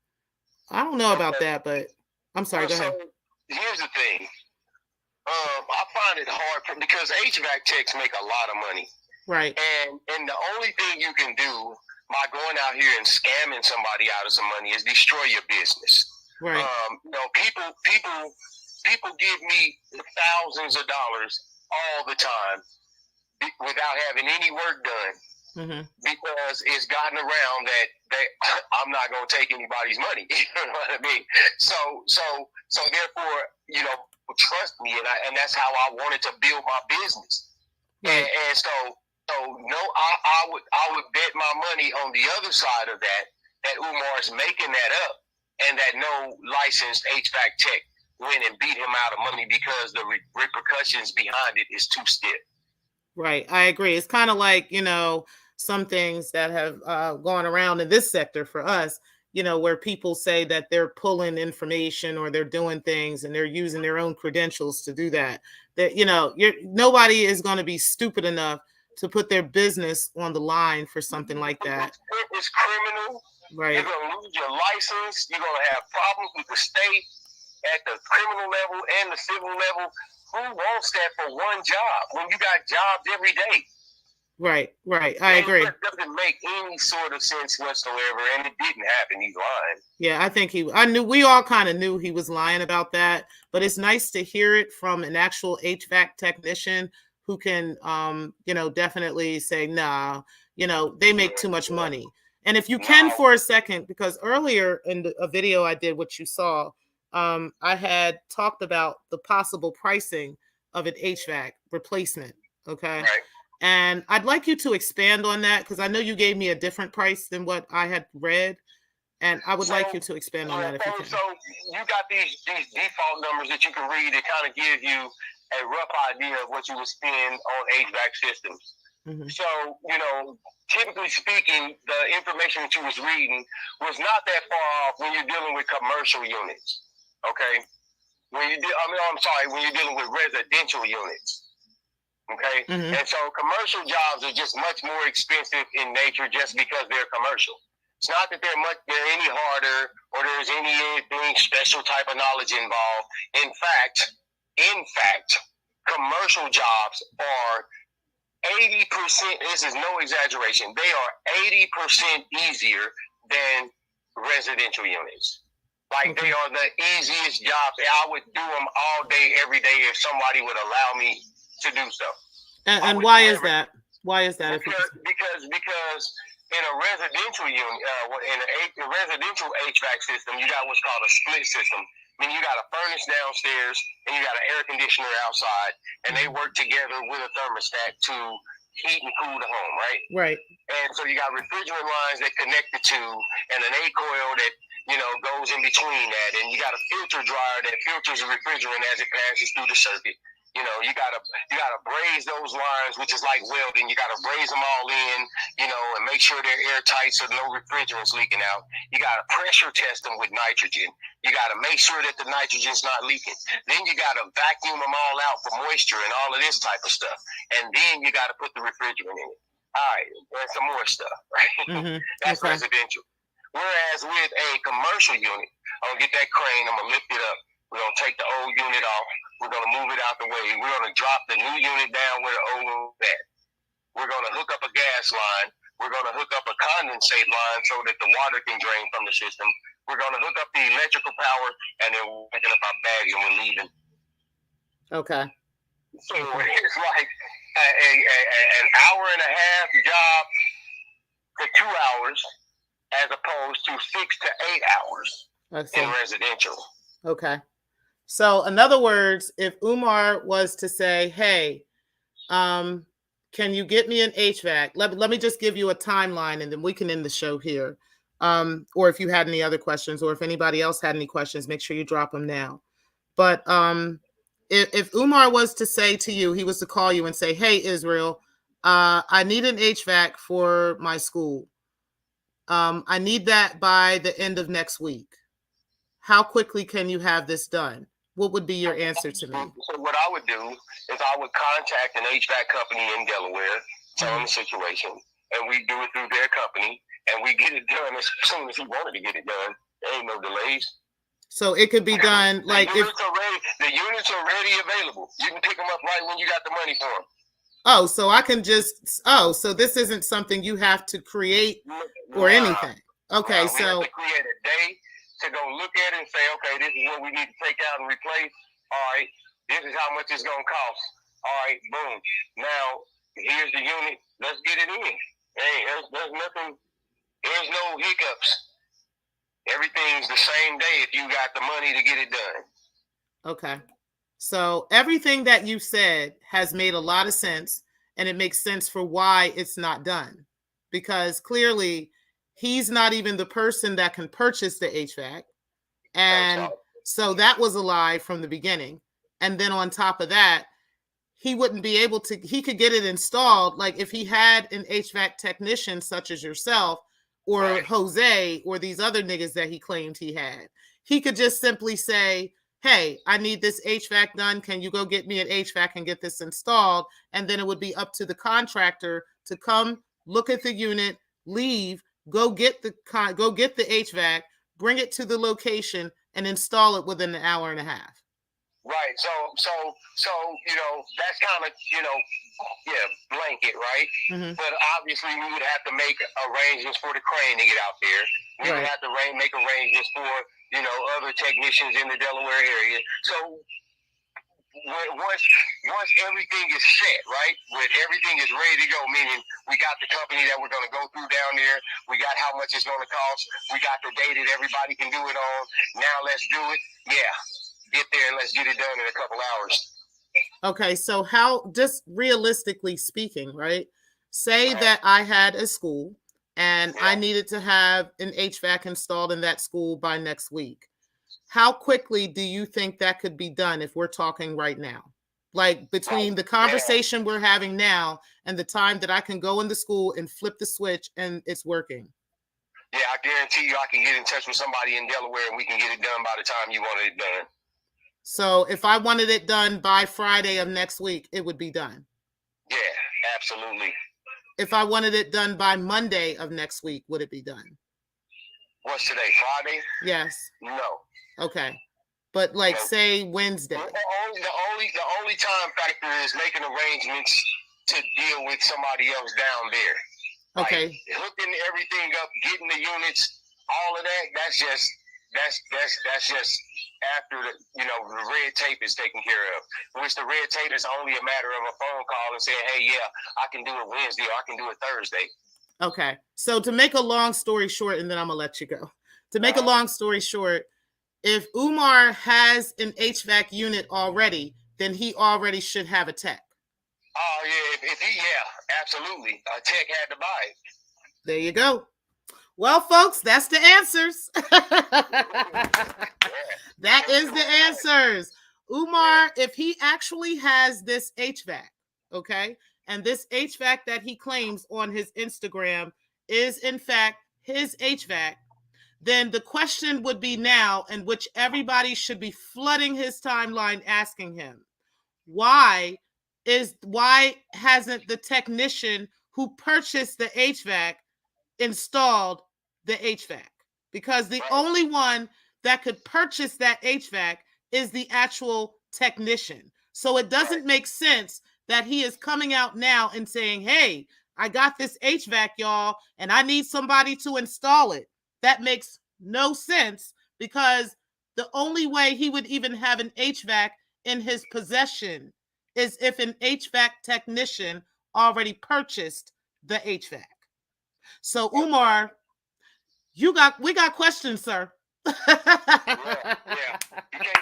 I don't know about that, but I'm sorry. Go ahead.
So here's the thing. I find it hard because HVAC techs make a lot of money.
Right.
And the only thing you can do by going out here and scamming somebody out of some money is destroy your business.
Right.
People give me thousands of dollars all the time without having any work done. Mm-hmm. Because it's gotten around that I'm not going to take anybody's money. You know what I mean? So therefore, trust me, and that's how I wanted to build my business. Right. And so no, I would bet my money on the other side of that Umar is making that up, and that no licensed HVAC tech went and beat him out of money because the repercussions behind it is too stiff.
Right. I agree. It's kind of like, some things that have gone around in this sector for us, where people say that they're pulling information or they're doing things and they're using their own credentials to do that. That, nobody is going to be stupid enough to put their business on the line for something like that.
It's criminal.
Right.
You're going to lose your license. You're going to have problems with the state at the criminal level and the civil level. Who wants that for one job when you got jobs every day?
Right. I agree.
It doesn't make any sort of sense whatsoever, and it didn't happen. He's lying.
Yeah, I think we all kind of knew he was lying about that, but it's nice to hear it from an actual HVAC technician who can, definitely say, nah, they make too much money. And if you can for a second, because earlier in a video I did, what you saw, I had talked about the possible pricing of an HVAC replacement. Okay.
Right.
And I'd like you to expand on that because I know you gave me a different price than what I had read. And I would like you to expand on that if you can.
So you got these default numbers that you can read that kind of give you a rough idea of what you would spend on HVAC systems. Mm-hmm. So, typically speaking, the information that you was reading was not that far off when you're dealing with commercial units. Okay? When you're dealing with residential units. Okay? Mm-hmm. And so commercial jobs are just much more expensive in nature just because they're commercial. It's not that they're any harder or there's anything special type of knowledge involved. In fact, commercial jobs are 80%, this is no exaggeration, they are 80% easier than residential units. Like they are the easiest jobs. I would do them all day, every day if somebody would allow me to do so.
And why is that? Why is that?
Because in a residential unit, in a residential HVAC system, you got what's called a split system. I mean, you got a furnace downstairs and you got an air conditioner outside, and they work together with a thermostat to heat and cool the home, right?
Right.
And so you got refrigerant lines that connect the two, and an A coil that goes in between that, and you got a filter dryer that filters the refrigerant as it passes through the circuit. You gotta braze those lines, which is like welding. You gotta braze them all in, and make sure they're airtight so no refrigerant's leaking out. You gotta pressure test them with nitrogen. You gotta make sure that the nitrogen's not leaking. Then you gotta vacuum them all out for moisture and all of this type of stuff. And then you gotta put the refrigerant in it. All right, and some more stuff, right? Mm-hmm. That's okay. Residential. Whereas with a commercial unit, I'm gonna get that crane, I'm gonna lift it up. We're going to take the old unit off. We're going to move it out the way. We're going to drop the new unit down where the old one is at. We're going to hook up a gas line. We're going to hook up a condensate line so that the water can drain from the system. We're going to hook up the electrical power, and then we're picking up our bags and we're leaving.
Okay.
So it's like an hour and a half job to 2 hours as opposed to 6 to 8 hours in residential.
Okay. So in other words, if Umar was to say, hey, can you get me an HVAC? Let me just give you a timeline and then we can end the show here. Or if you had any other questions or if anybody else had any questions, make sure you drop them now. But if Umar was to say to you, he was to call you and say, hey, Israel, I need an HVAC for my school. I need that by the end of next week. How quickly can you have this done? What would be your answer to me?
So what I would do is I would contact an HVAC company in Delaware, tell them the situation, and we do it through their company, and we get it done as soon as he wanted to get it done. There ain't no delays.
So it could be done like
the units are already available. You can pick them up right when you got the money for them.
Oh, so I can so this isn't something you have to create or anything. Okay,
we have to create a day to go look at it and say, okay, this is what we need to take out and replace. All right, this is how much it's going to cost. All right, boom. Now, here's the unit. Let's get it in. Hey, there's nothing, there's no hiccups. Everything's the same day if you got the money to get it done.
Okay. So everything that you said has made a lot of sense, and it makes sense for why it's not done. Because clearly, he's not even the person that can purchase the HVAC. And so that was a lie from the beginning. And then on top of that, he wouldn't be able to, he could get it installed. Like if he had an HVAC technician such as yourself or Jose or these other niggas that he claimed he had, he could just simply say, hey, I need this HVAC done. Can you go get me an HVAC and get this installed? And then it would be up to the contractor to come look at the unit, leave, go get the HVAC, bring it to the location, and install it within an hour and a half.
Right. So that's kind of blanket, right?
Mm-hmm.
But obviously, we would have to make arrangements for the crane to get out there. We would have to make arrangements for other technicians in the Delaware area. So once everything is set, right? When everything is ready to go, meaning we got the company that we're going to go through down there, we got how much it's going to cost, we got the day that everybody can do it on. Now let's do it. Yeah, get there and let's get it done in a couple hours.
Okay, so how, just realistically speaking, right? Say that I had a school and I needed to have an HVAC installed in that school by next week. How quickly do you think that could be done if we're talking right now? Like between the conversation we're having now and the time that I can go into school and flip the switch and it's working?
Yeah, I guarantee you I can get in touch with somebody in Delaware and we can get it done by the time you want it done.
So if I wanted it done by Friday of next week, it would be done?
Yeah, absolutely.
If I wanted it done by Monday of next week, would it be done?
What's today, Friday?
Yes.
No.
Okay. But like say Wednesday.
The only time factor is making arrangements to deal with somebody else down there.
Okay.
Like hooking everything up, getting the units, all of that, that's just after the red tape is taken care of. Which the red tape is only a matter of a phone call and saying, hey, yeah, I can do it Wednesday or I can do it Thursday.
Okay. So to make a long story short, and then I'm gonna let you go. To make a long story short, if Umar has an HVAC unit already, then he already should have a tech.
Oh yeah, absolutely. A tech had to buy it.
There you go. Well, folks, that's the answers. That is the answers. Umar, if he actually has this HVAC, okay, and this HVAC that he claims on his Instagram is in fact his HVAC, then the question would be now, and which everybody should be flooding his timeline asking him, why hasn't the technician who purchased the HVAC installed the HVAC? Because the only one that could purchase that HVAC is the actual technician. So it doesn't make sense that he is coming out now and saying, hey, I got this HVAC, y'all, and I need somebody to install it. That makes no sense, because the only way he would even have an HVAC in his possession is if an HVAC technician already purchased the HVAC. So Umar, we got questions, sir.
Yeah. You can't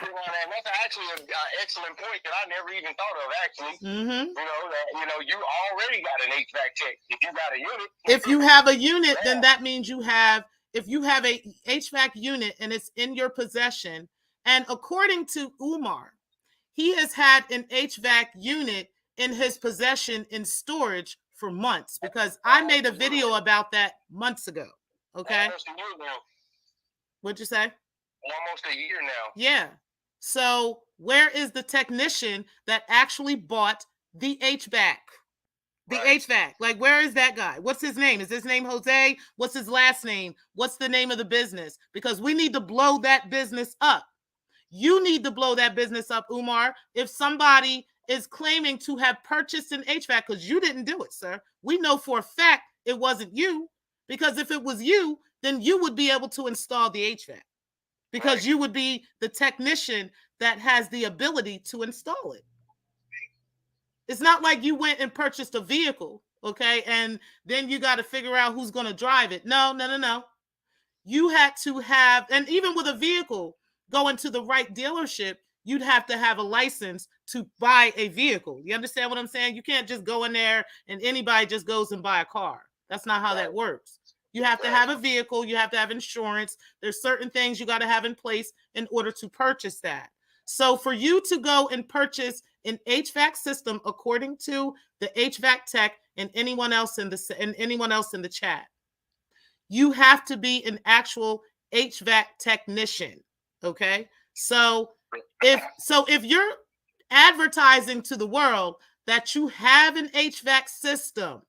do all that. That's actually an excellent point that I never even thought of. Actually, you already got an HVAC tech. If you got a unit,
if you have a unit, then that means you have. If you have a HVAC unit and it's in your possession, and according to Umar, he has had an HVAC unit in his possession in storage for months, because I made a video about that months ago. Okay.
Almost a year now.
What'd you say?
Almost a year now.
Yeah. So where is the technician that actually bought the HVAC? The HVAC. Like, where is that guy? What's his name? Is his name Jose? What's his last name? What's the name of the business? Because we need to blow that business up. You need to blow that business up, Umar. If somebody is claiming to have purchased an HVAC, because you didn't do it, sir. We know for a fact it wasn't you. Because if it was you, then you would be able to install the HVAC. Because you would be the technician that has the ability to install it. It's not like you went and purchased a vehicle, okay, and then you got to figure out who's going to drive it. No. You had to have, and even with a vehicle, going to the right dealership, you'd have to have a license to buy a vehicle. You understand what I'm saying? You can't just go in there and anybody just goes and buy a car. That's not how that works. You have to have a vehicle. You have to have insurance. There's certain things you got to have in place in order to purchase that. So for you to go and purchase an HVAC system, according to the HVAC tech and anyone else in the chat, you have to be an actual HVAC technician. Okay. So if you're advertising to the world that you have an HVAC system,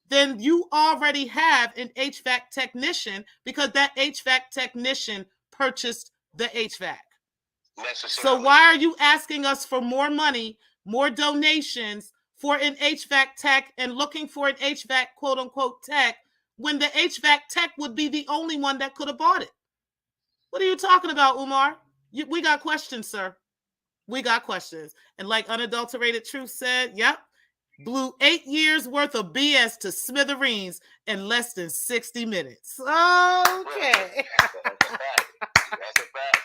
then you already have an HVAC technician, because that HVAC technician purchased the HVAC.
necessarily.
So why are you asking us for more money, more donations for an HVAC tech and looking for an HVAC quote unquote tech when the HVAC tech would be the only one that could have bought it? What are you talking about, Umar? We got questions, sir. We got questions. And like Unadulterated Truth said, yep, blew 8 years worth of BS to smithereens in less than 60 minutes. Okay.
That's a fact.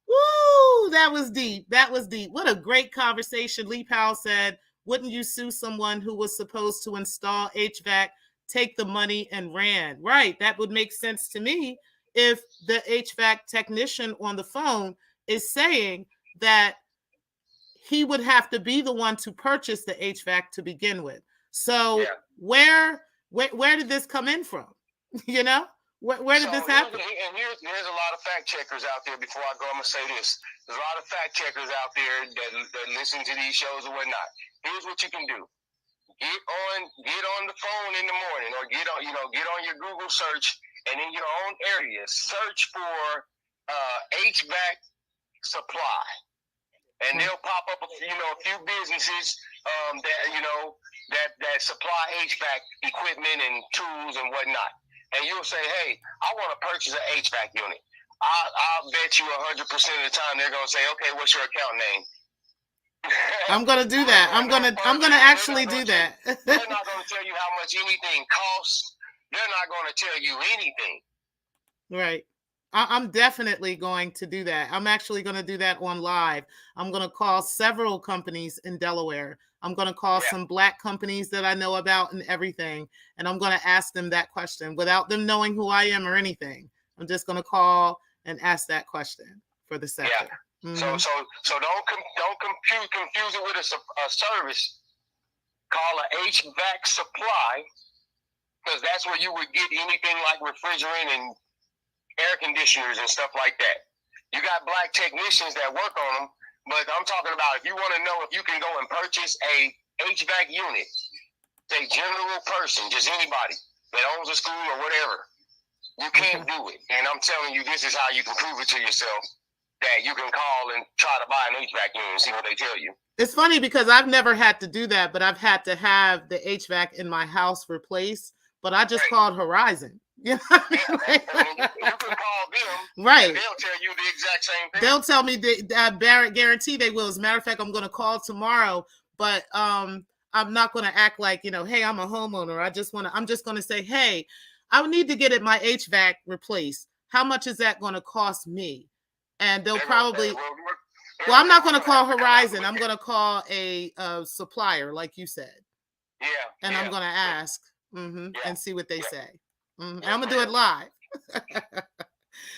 Woo, that was deep. That was deep. What a great conversation. Lee Powell said, wouldn't you sue someone who was supposed to install HVAC, take the money and ran? Right. That would make sense to me if the HVAC technician on the phone is saying that he would have to be the one to purchase the HVAC to begin with. So where did this come in from? You know? Where did this happen?
And here's a lot of fact checkers out there. Before I go, I'm going to say this. There's a lot of fact checkers out there that listen to these shows or whatnot. Here's what you can do. Get on the phone in the morning, or get on your Google search, and in your own area, search for HVAC supply. And they'll pop up a few businesses that supply HVAC equipment and tools and whatnot. And you'll say, hey, I want to purchase an HVAC unit. I'll bet you 100% of the time they're going to say, okay, what's your account name?
I'm going to do that. I'm going to actually do that.
They're not going to tell you how much anything costs. They're not going to tell you anything.
Right. I'm definitely going to do that. I'm actually going to do that on live. I'm going to call several companies in Delaware. I'm going to call some Black companies that I know about and everything. And I'm going to ask them that question without them knowing who I am or anything. I'm just going to call and ask that question for the sector.
Yeah. So don't confuse it with a service. Call a HVAC supply, because that's where you would get anything like refrigerant and air conditioners and stuff like that. You got Black technicians that work on them, but I'm talking about if you want to know if you can go and purchase a HVAC unit, a general person, just anybody that owns a school or whatever, you can't do it. And I'm telling you, this is how you can prove it to yourself, that you can call and try to buy an HVAC unit and see what they tell you.
It's funny because I've never had to do that, but I've had to have the HVAC in my house replaced, but I just called Horizon. You know what I mean?
You can call them.
Right.
They'll tell you the exact same thing.
They'll tell me I guarantee they will. As a matter of fact, I'm going to call tomorrow, but I'm not going to act like, hey, I'm a homeowner. I'm just going to say, hey, I need to get my HVAC replaced. How much is that going to cost me? And they'll probably, I'm not going to call Horizon. I'm going to call a supplier, like you said.
Yeah.
And I'm going to ask and see what they say. And I'm going to do it live.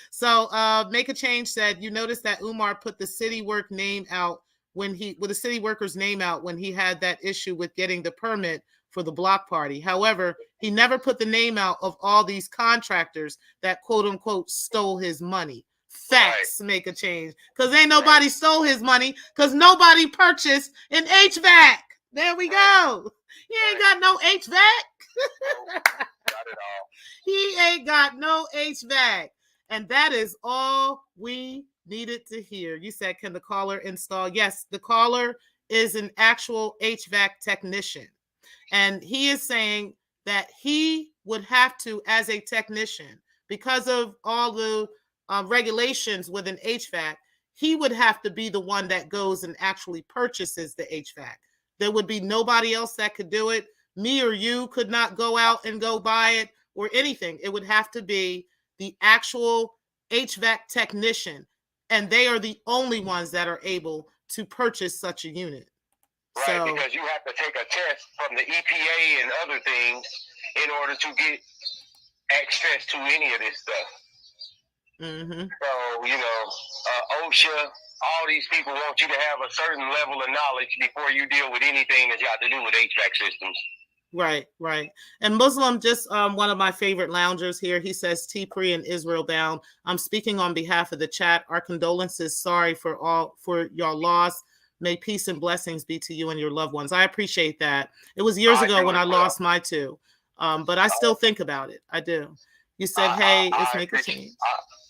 So Make a Change said, you noticed that Umar put the city work name out the city worker's name out when he had that issue with getting the permit for the block party. However, he never put the name out of all these contractors that quote unquote stole his money. Facts. Make a Change. Because ain't nobody stole his money, because nobody purchased an HVAC. There we go. He ain't got no HVAC.
Not at all.
He ain't got no HVAC. And that is all we needed to hear. You said, can the caller install? Yes, the caller is an actual HVAC technician. And he is saying that he would have to, as a technician, because of all the regulations with an HVAC, he would have to be the one that goes and actually purchases the HVAC. There would be nobody else that could do it. Me or you could not go out and go buy it or anything. It would have to be the actual HVAC technician, and they are the only ones that are able to purchase such a unit.
Right, because you have to take a test from the EPA and other things in order to get access to any of this stuff.
Mm-hmm.
So, OSHA, all these people want you to have a certain level of knowledge before you deal with anything that's got to do with HVAC systems.
Right. And Muslim, just one of my favorite loungers here, he says, T-Pre and Israel bound. I'm speaking on behalf of the chat. Our condolences. Sorry for your loss. May peace and blessings be to you and your loved ones. I appreciate that. It was years ago when I lost my two, but I still think about it. I do. You said, hey, let's make a change.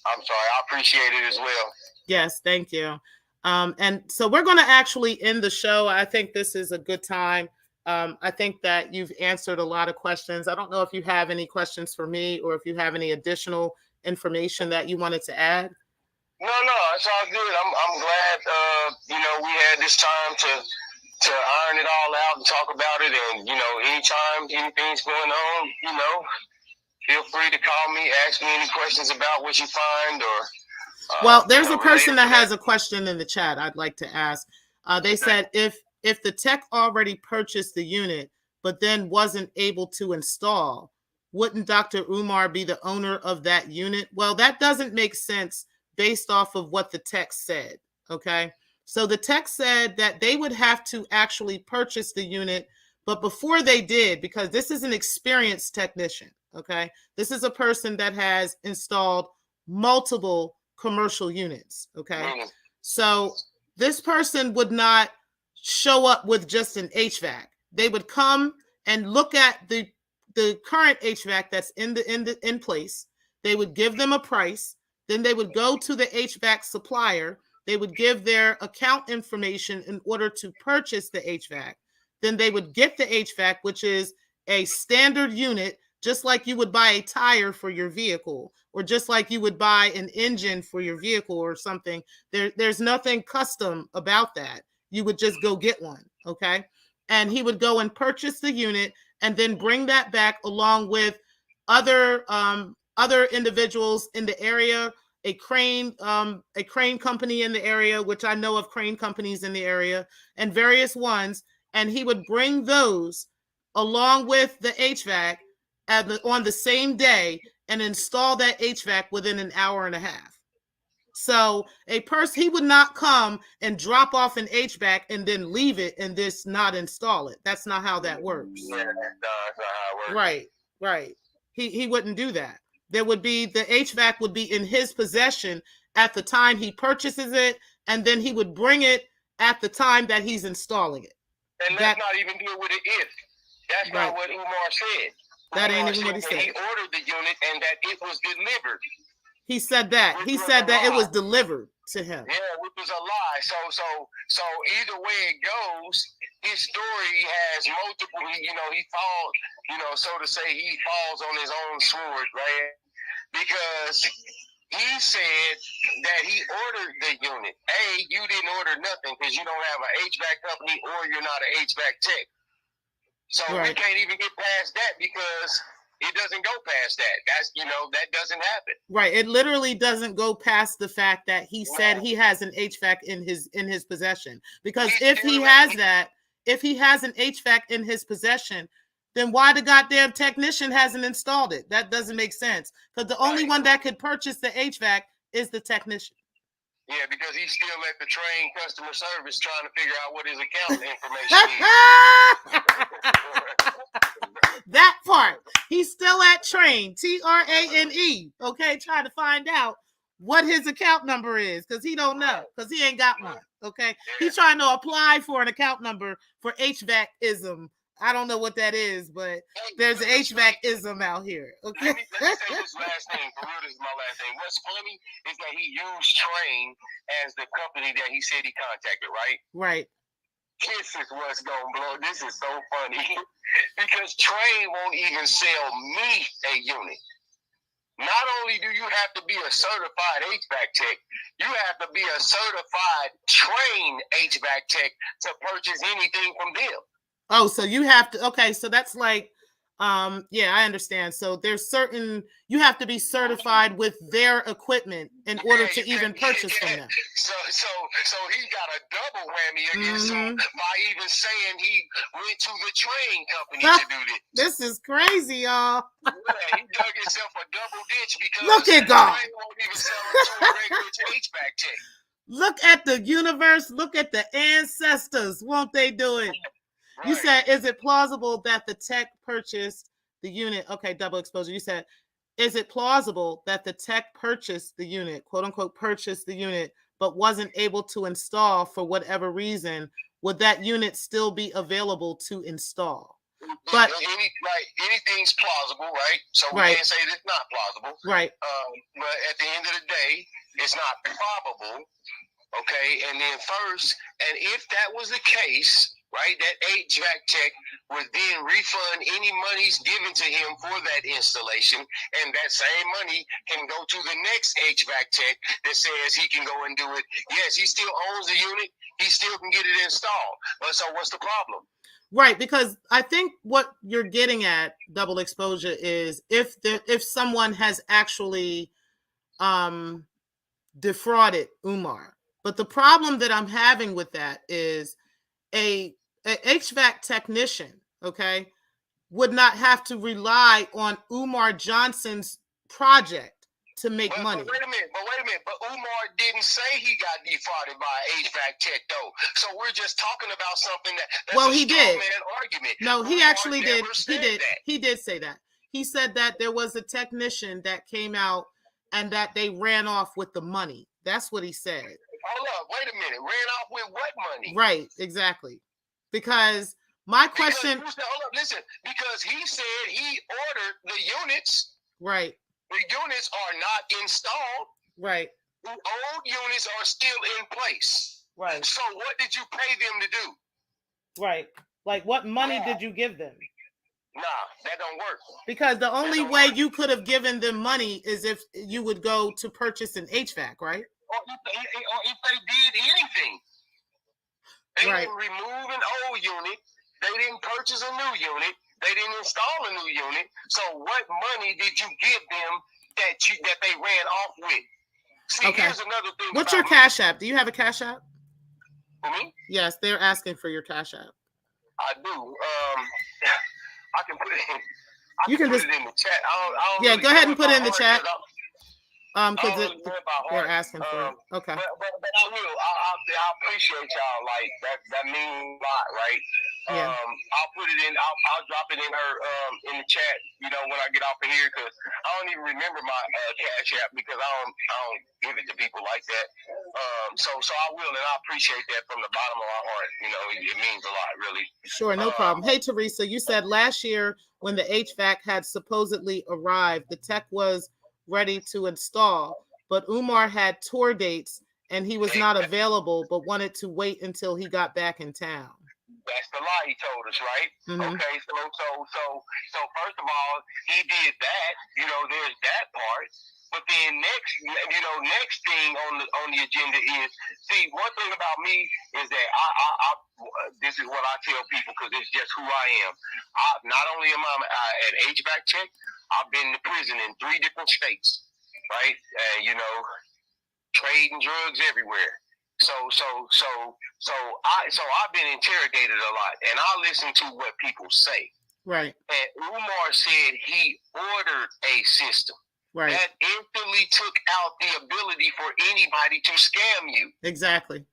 I'm sorry. I appreciate it as well.
Yes, thank you. And so we're going to actually end the show. I think this is a good time. I think that you've answered a lot of questions. I don't know if you have any questions for me or if you have any additional information that you wanted to add.
No, it's all good. I'm glad we had this time to iron it all out and talk about it. And anytime anything's going on, feel free to call me, ask me any questions about what you find, or
well, there's a person that has a question in the chat I'd like to ask. They said if the tech already purchased the unit but then wasn't able to install, wouldn't Dr. Umar be the owner of that unit? Well, that doesn't make sense based off of what the text said. Okay, so the text said that they would have to actually purchase the unit, but before they did, because this is an experienced technician, okay, this is a person that has installed multiple commercial units, okay, so this person would not show up with just an HVAC. They would come and look at the current HVAC that's in place. They would give them a price. Then they would go to the HVAC supplier. They would give their account information in order to purchase the HVAC. Then they would get the HVAC, which is a standard unit, just like you would buy a tire for your vehicle, or just like you would buy an engine for your vehicle or something. There's nothing custom about that. You would just go get one, okay? And he would go and purchase the unit and then bring that back along with other individuals in the area, a crane company in the area, which I know of crane companies in the area, and various ones. And he would bring those along with the HVAC on the same day and install that HVAC within an hour and a half. So he would not come and drop off an HVAC and then leave it and just not install it. That's not how that works.
Yeah, no, that's not how it
works. Right. He wouldn't do that. There would be, the HVAC would be in his possession at the time he purchases it, and then he would bring it at the time that he's installing it.
And let's not even deal with it if. That's not what Umar said.
That ain't even what he said.
He ordered the unit and that it was delivered.
He said that. He said that it was delivered to him.
Yeah, which was a lie. So either way it goes, his story has multiple. He falls. So to say, he falls on his own sword, right? Because he said that he ordered the unit. You didn't order nothing because you don't have an HVAC company or you're not an HVAC tech. So we can't even get past that because it doesn't go past that. That's, that doesn't happen.
Right. It literally doesn't go past the fact that he said he has an HVAC in his possession. Because if he has an HVAC in his possession, then why the goddamn technician hasn't installed it? That doesn't make sense. Because the only one that could purchase the HVAC is the technician.
Yeah, because he's still at the trained customer service trying to figure out what his account information is.
That part. He's still at train, TRANE, okay, trying to find out what his account number is, because he don't know, because he ain't got one, okay? He's trying to apply for an account number for HVAC-ism. I don't know what that is, but there's an HVAC-ism out here, okay?
Let me say this last thing. For real, this is my last thing. What's funny is that he used Train as the company that he said he contacted, right?
Right.
This is what's going to blow. This is so funny. Because Train won't even sell me a unit. Not only do you have to be a certified HVAC tech, you have to be a certified trained HVAC tech to purchase anything from them.
Oh, so you have to, okay, so that's like, yeah, I understand. So you have to be certified with their equipment in order to even purchase from them.
So he got a double whammy against him by even saying he went to the train company to do this.
This is crazy, y'all.
Yeah, he dug himself a double ditch because
look at God.
Won't even sell him to a regular HVAC tech.
Look at the universe. Look at the ancestors. Won't they do it? Right. You said, is it plausible that the tech purchased the unit? Okay, double exposure. You said, is it plausible that the tech purchased the unit, quote unquote, purchased the unit, but wasn't able to install for whatever reason? Would that unit still be available to install? But
anything's plausible, right? So we can't say that it's not plausible,
right?
But at the end of the day, it's not probable. Okay, and then first, and if that was the case, right, that HVAC tech would then refund any monies given to him for that installation, and that same money can go to the next HVAC tech that says he can go and do it. Yes, he still owns the unit, he still can get it installed. But so what's the problem?
Right, because I think what you're getting at, double exposure, is if someone has actually defrauded Umar. But the problem that I'm having with that is a HVAC technician, okay, would not have to rely on Umar Johnson's project to make money.
But wait a minute. But Umar didn't say he got defrauded by an HVAC tech, though. So we're just talking about something that's
well,
a
he did.
Man argument.
No, he
Umar
actually did. He did.
That.
He did say that. He said that there was a technician that came out and that they ran off with the money. That's what he said.
Hold up. Wait a minute. Ran off with what money?
Right. Exactly. Because my question.
Hold up. Listen. Because he said he ordered the units.
Right.
The units are not installed.
Right.
The old units are still in place.
Right.
So what did you pay them to do?
Right. Like what money did you give them?
Nah, that don't work.
Because the only way you could have given them money is if you would go to purchase an HVAC, right?
Or if they did anything. They didn't remove an old unit. They didn't purchase a new unit. They didn't install a new unit. So what money did you give them that they ran off with? See, here's another thing.
What's your Cash App? Do you have a Cash App?
For me?
Yes, they're asking for your Cash App.
I do. I can put it in.
You can just
put it in the chat. I don't
yeah,
really
go ahead and put it in the
heart,
chat. Because they're asking for it. Okay.
But I will. I appreciate y'all. Like that means a lot, right?
Yeah.
I'll put it in. I'll drop it in her in the chat. You know, when I get off of here, because I don't even remember my Cash App because I don't give it to people like that. So I will, and I appreciate that from the bottom of my heart. You know, it means a lot, really.
Sure, no problem. Hey, Teresa, you said last year when the HVAC had supposedly arrived, the tech was ready to install, but Umar had tour dates and he was not available, but wanted to wait until he got back in town.
That's the lie he told us, right?
Mm-hmm.
Okay, so first of all, he did that. You know, there's that part. But then next thing on the agenda is, see, one thing about me is that I this is what I tell people because it's just who I am. Not only am I an HVAC tech, I've been to prison in 3 different states, right? You know, trading drugs everywhere. So I've been interrogated a lot, and I listen to what people say. Right. And Umar said he ordered a system. Right. That instantly took out the ability for anybody to scam you.
Exactly.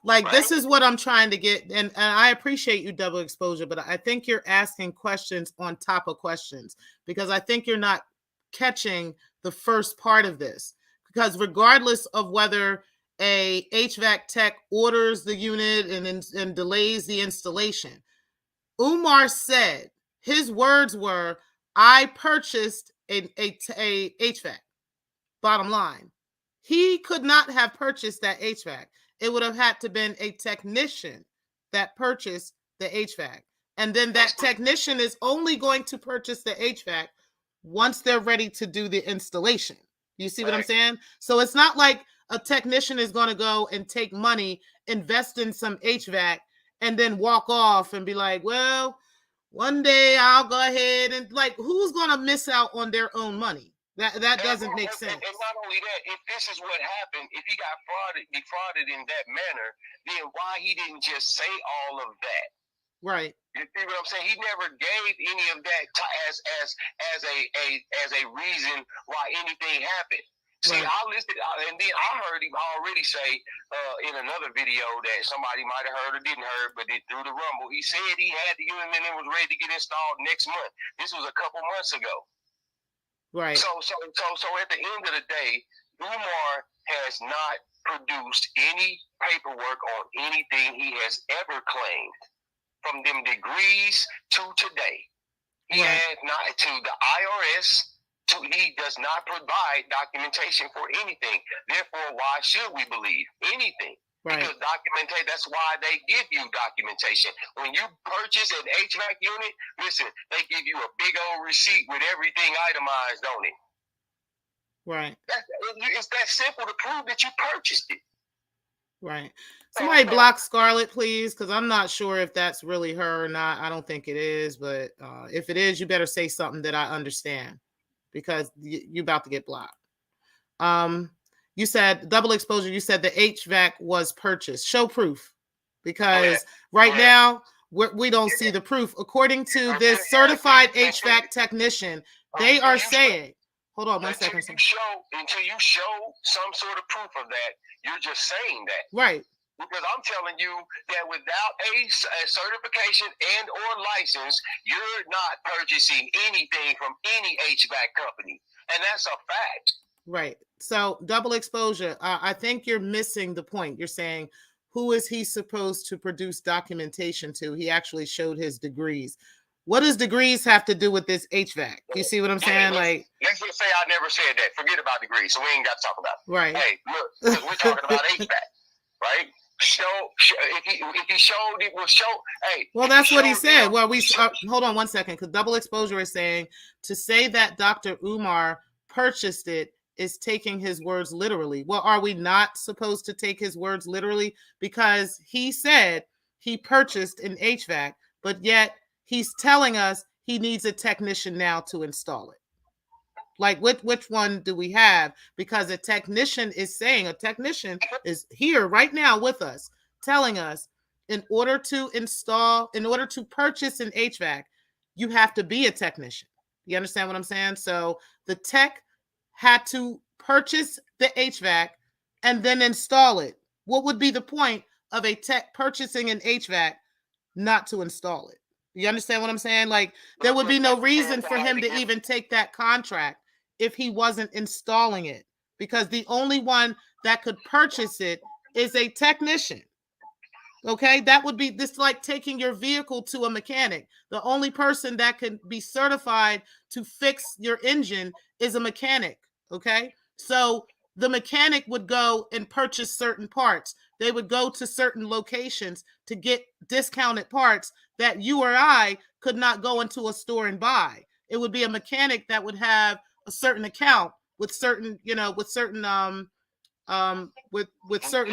Like, right? This is what I'm trying to get, and I appreciate you, double exposure, but I think you're asking questions on top of questions because I think you're not catching the first part of this. Because regardless of whether a HVAC tech orders the unit and delays the installation, Umar said his words were, "I purchased a HVAC." Bottom line, he could not have purchased that HVAC. It would have had to been a technician that purchased the HVAC. And then that technician is only going to purchase the HVAC once they're ready to do the installation. You see what I'm saying? So it's not like a technician is going to go and take money, invest in some HVAC, and then walk off and be like, well, one day I'll go ahead and, like, who's going to miss out on their own money? That doesn't make sense.
And not only that, if this is what happened, if he got defrauded in that manner, then why he didn't just say all of that?
Right.
You see what I'm saying? He never gave any of that as a reason why anything happened. See, right. I listened, and then I heard him already say in another video that somebody might have heard or didn't heard, but through the rumble, he said he had the unit and it was ready to get installed next month. This was a couple months ago. Right. So at the end of the day, Umar has not produced any paperwork on anything he has ever claimed. from them degrees to today. He
Right.
has not to the IRS. He does not provide documentation for anything. Therefore, why should we believe anything?
Right.
Because documentation, that's why they give you documentation. When you purchase an HVAC unit, listen, they give you a big old receipt with everything itemized on it.
Right.
It's that simple to prove that you purchased it.
Right. Somebody block Scarlett, please, because I'm not sure if that's really her or not. I don't think it is, but if it is, you better say something that I understand, because you're about to get blocked. You said double exposure. You said the HVAC was purchased. Show proof, because right now we don't see the proof. According to this certified HVAC technician, they are saying, hold on one second.
Until you show some sort of proof of that, you're just saying that.
Right.
Because I'm telling you that without a certification and or license, you're not purchasing anything from any HVAC company. And that's a fact.
Right. So double exposure. I think you're missing the point. You're saying, who is he supposed to produce documentation to? He actually showed his degrees. What does degrees have to do with this HVAC? You see what I'm saying?
Let's just say I never said that. Forget about degrees, so we ain't got to talk about it.
Right.
Hey, look, because we're talking about HVAC, right? If he showed, it will show. Hey.
Well, that's what he said. Well, hold on one second, because double exposure is saying to say that Dr. Umar purchased it is taking his words literally. Well, are we not supposed to take his words literally? Because he said he purchased an HVAC, but yet he's telling us he needs a technician now to install it. Like, which one do we have? Because a technician is here right now with us, telling us in order to purchase an HVAC, you have to be a technician. You understand what I'm saying? So the tech had to purchase the HVAC and then install it. What would be the point of a tech purchasing an HVAC not to install it? You understand what I'm saying? Like, there would be no reason for him to even take that contract if he wasn't installing it, because the only one that could purchase it is a technician. Okay, that would be this, like taking your vehicle to a mechanic. The only person that can be certified to fix your engine is a mechanic. Okay, so the mechanic would go and purchase certain parts. They would go to certain locations to get discounted parts that you or I could not go into a store and buy. It would be a mechanic that would have a certain account with certain, with certain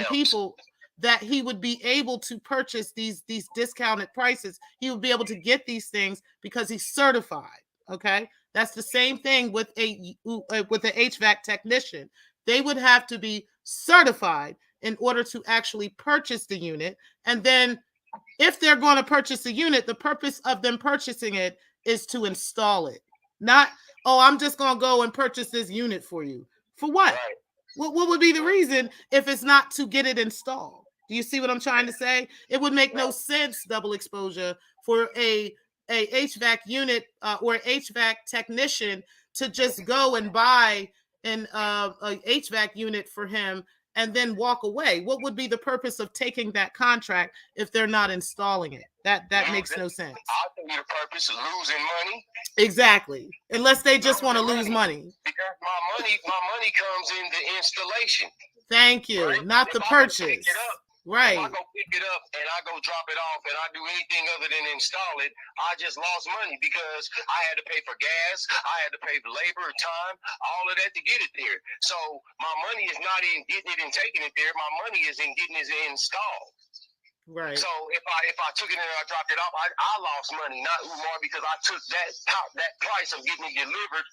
people, that he would be able to purchase these discounted prices. He would be able to get these things because he's certified. Okay, that's the same thing with a HVAC technician. They would have to be certified in order to actually purchase the unit. And then if they're going to purchase the unit, the purpose of them purchasing it is to install it. Not, oh, I'm just going to go and purchase this unit for you. For what?
Right.
What would be the reason if it's not to get it installed? Do you see what I'm trying to say? It would make no sense, double exposure, for a HVAC unit or HVAC technician to just go and buy a HVAC unit for him and then walk away. What would be the purpose of taking that contract if they're not installing it? That makes no sense.
I think the purpose of losing money.
Exactly. Unless they just want to lose money.
Because my money comes in the installation.
Thank you.
Right?
Not the purchase. Right.
If I go pick it up and I go drop it off and I do anything other than install it, I just lost money because I had to pay for gas, I had to pay for labor, time, all of that to get it there. So my money is not in getting it and taking it there. My money is in getting it installed.
Right.
So if I took it and I dropped it off, I lost money, not Umar, because I took that price of getting it delivered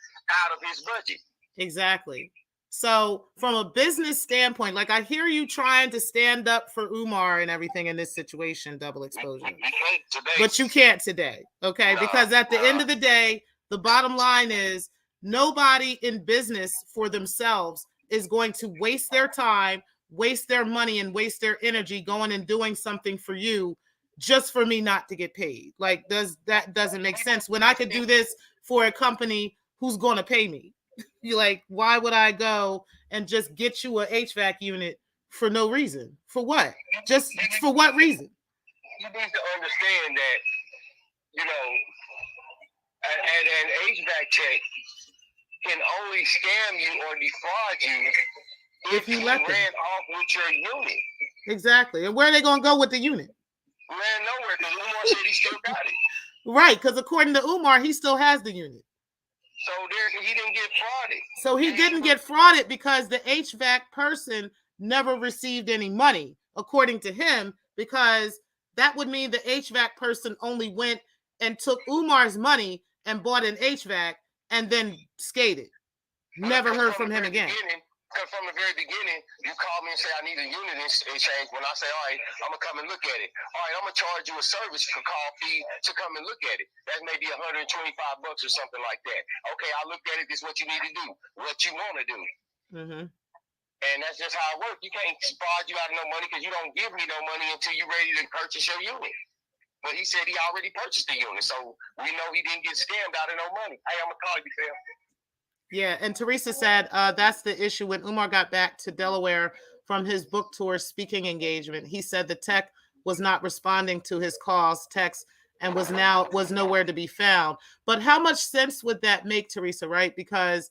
out of his budget.
Exactly. So from a business standpoint, like, I hear you trying to stand up for Umar and everything in this situation, double exposure. But you can't today, okay? Because at the end of the day, the bottom line is nobody in business for themselves is going to waste their time, waste their money, and waste their energy going and doing something for you just for me not to get paid. Like, that doesn't make sense when I could do this for a company who's going to pay me. You're like, why would I go and just get you a HVAC unit for no reason? For what? Just for what reason?
you need to understand that, you know, an HVAC tech can only scam you or defraud you if
you
he
let
ran
them.
off with your unit.
Exactly. And where are they going to go with the unit?
Ran nowhere because Umar said he still got it.
Right, because according to Umar, he still has the unit.
So he didn't get frauded.
So he didn't get frauded because the HVAC person never received any money, according to him, because that would mean the HVAC person only went and took Umar's money and bought an HVAC and then skated. Never heard from him again.
Because from the very beginning, you call me and say, I need a unit exchange. When I say, all right, I'm going to come and look at it. All right, I'm going to charge you a service call fee to come and look at it. That's maybe $125 or something like that. Okay, I looked at it. This is what you need to do. What you want to do.
Mm-hmm.
And that's just how it works. You can't fraud you out of no money because you don't give me no money until you're ready to purchase your unit. But he said he already purchased the unit. So we know he didn't get scammed out of no money. Hey, I'm going to call you, Phil.
Yeah, and Teresa said that's the issue. When Umar got back to Delaware from his book tour speaking engagement, he said the tech was not responding to his calls, texts, and was nowhere to be found. But how much sense would that make, Teresa, right? Because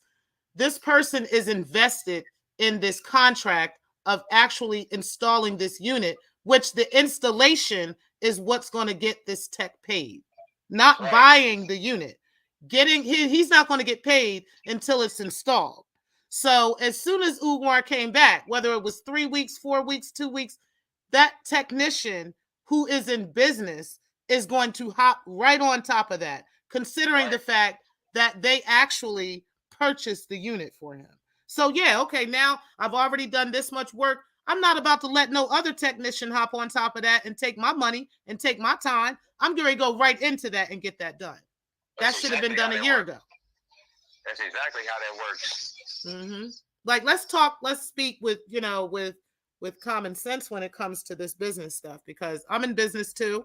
this person is invested in this contract of actually installing this unit, which the installation is what's going to get this tech paid, not buying the unit. He's not going to get paid until it's installed. So as soon as Umar came back, whether it was 3 weeks, 4 weeks, 2 weeks, that technician who is in business is going to hop right on top of that, considering the fact that they actually purchased the unit for him. So yeah, okay, now I've already done this much work. I'm not about to let no other technician hop on top of that and take my money and take my time. I'm going to go right into that and get that done. That should have been done a year ago.
That's exactly how that works.
Mm-hmm. Like, let's speak with common sense when it comes to this business stuff, because I'm in business too.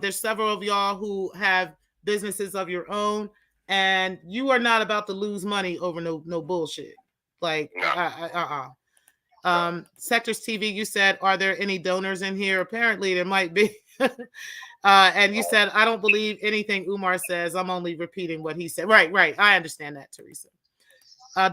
There's several of y'all who have businesses of your own, and you are not about to lose money over no bullshit. Like, Sectors TV, you said, are there any donors in here? Apparently there might be. And you said, I don't believe anything Umar says. I'm only repeating what he said. Right. I understand that, Teresa.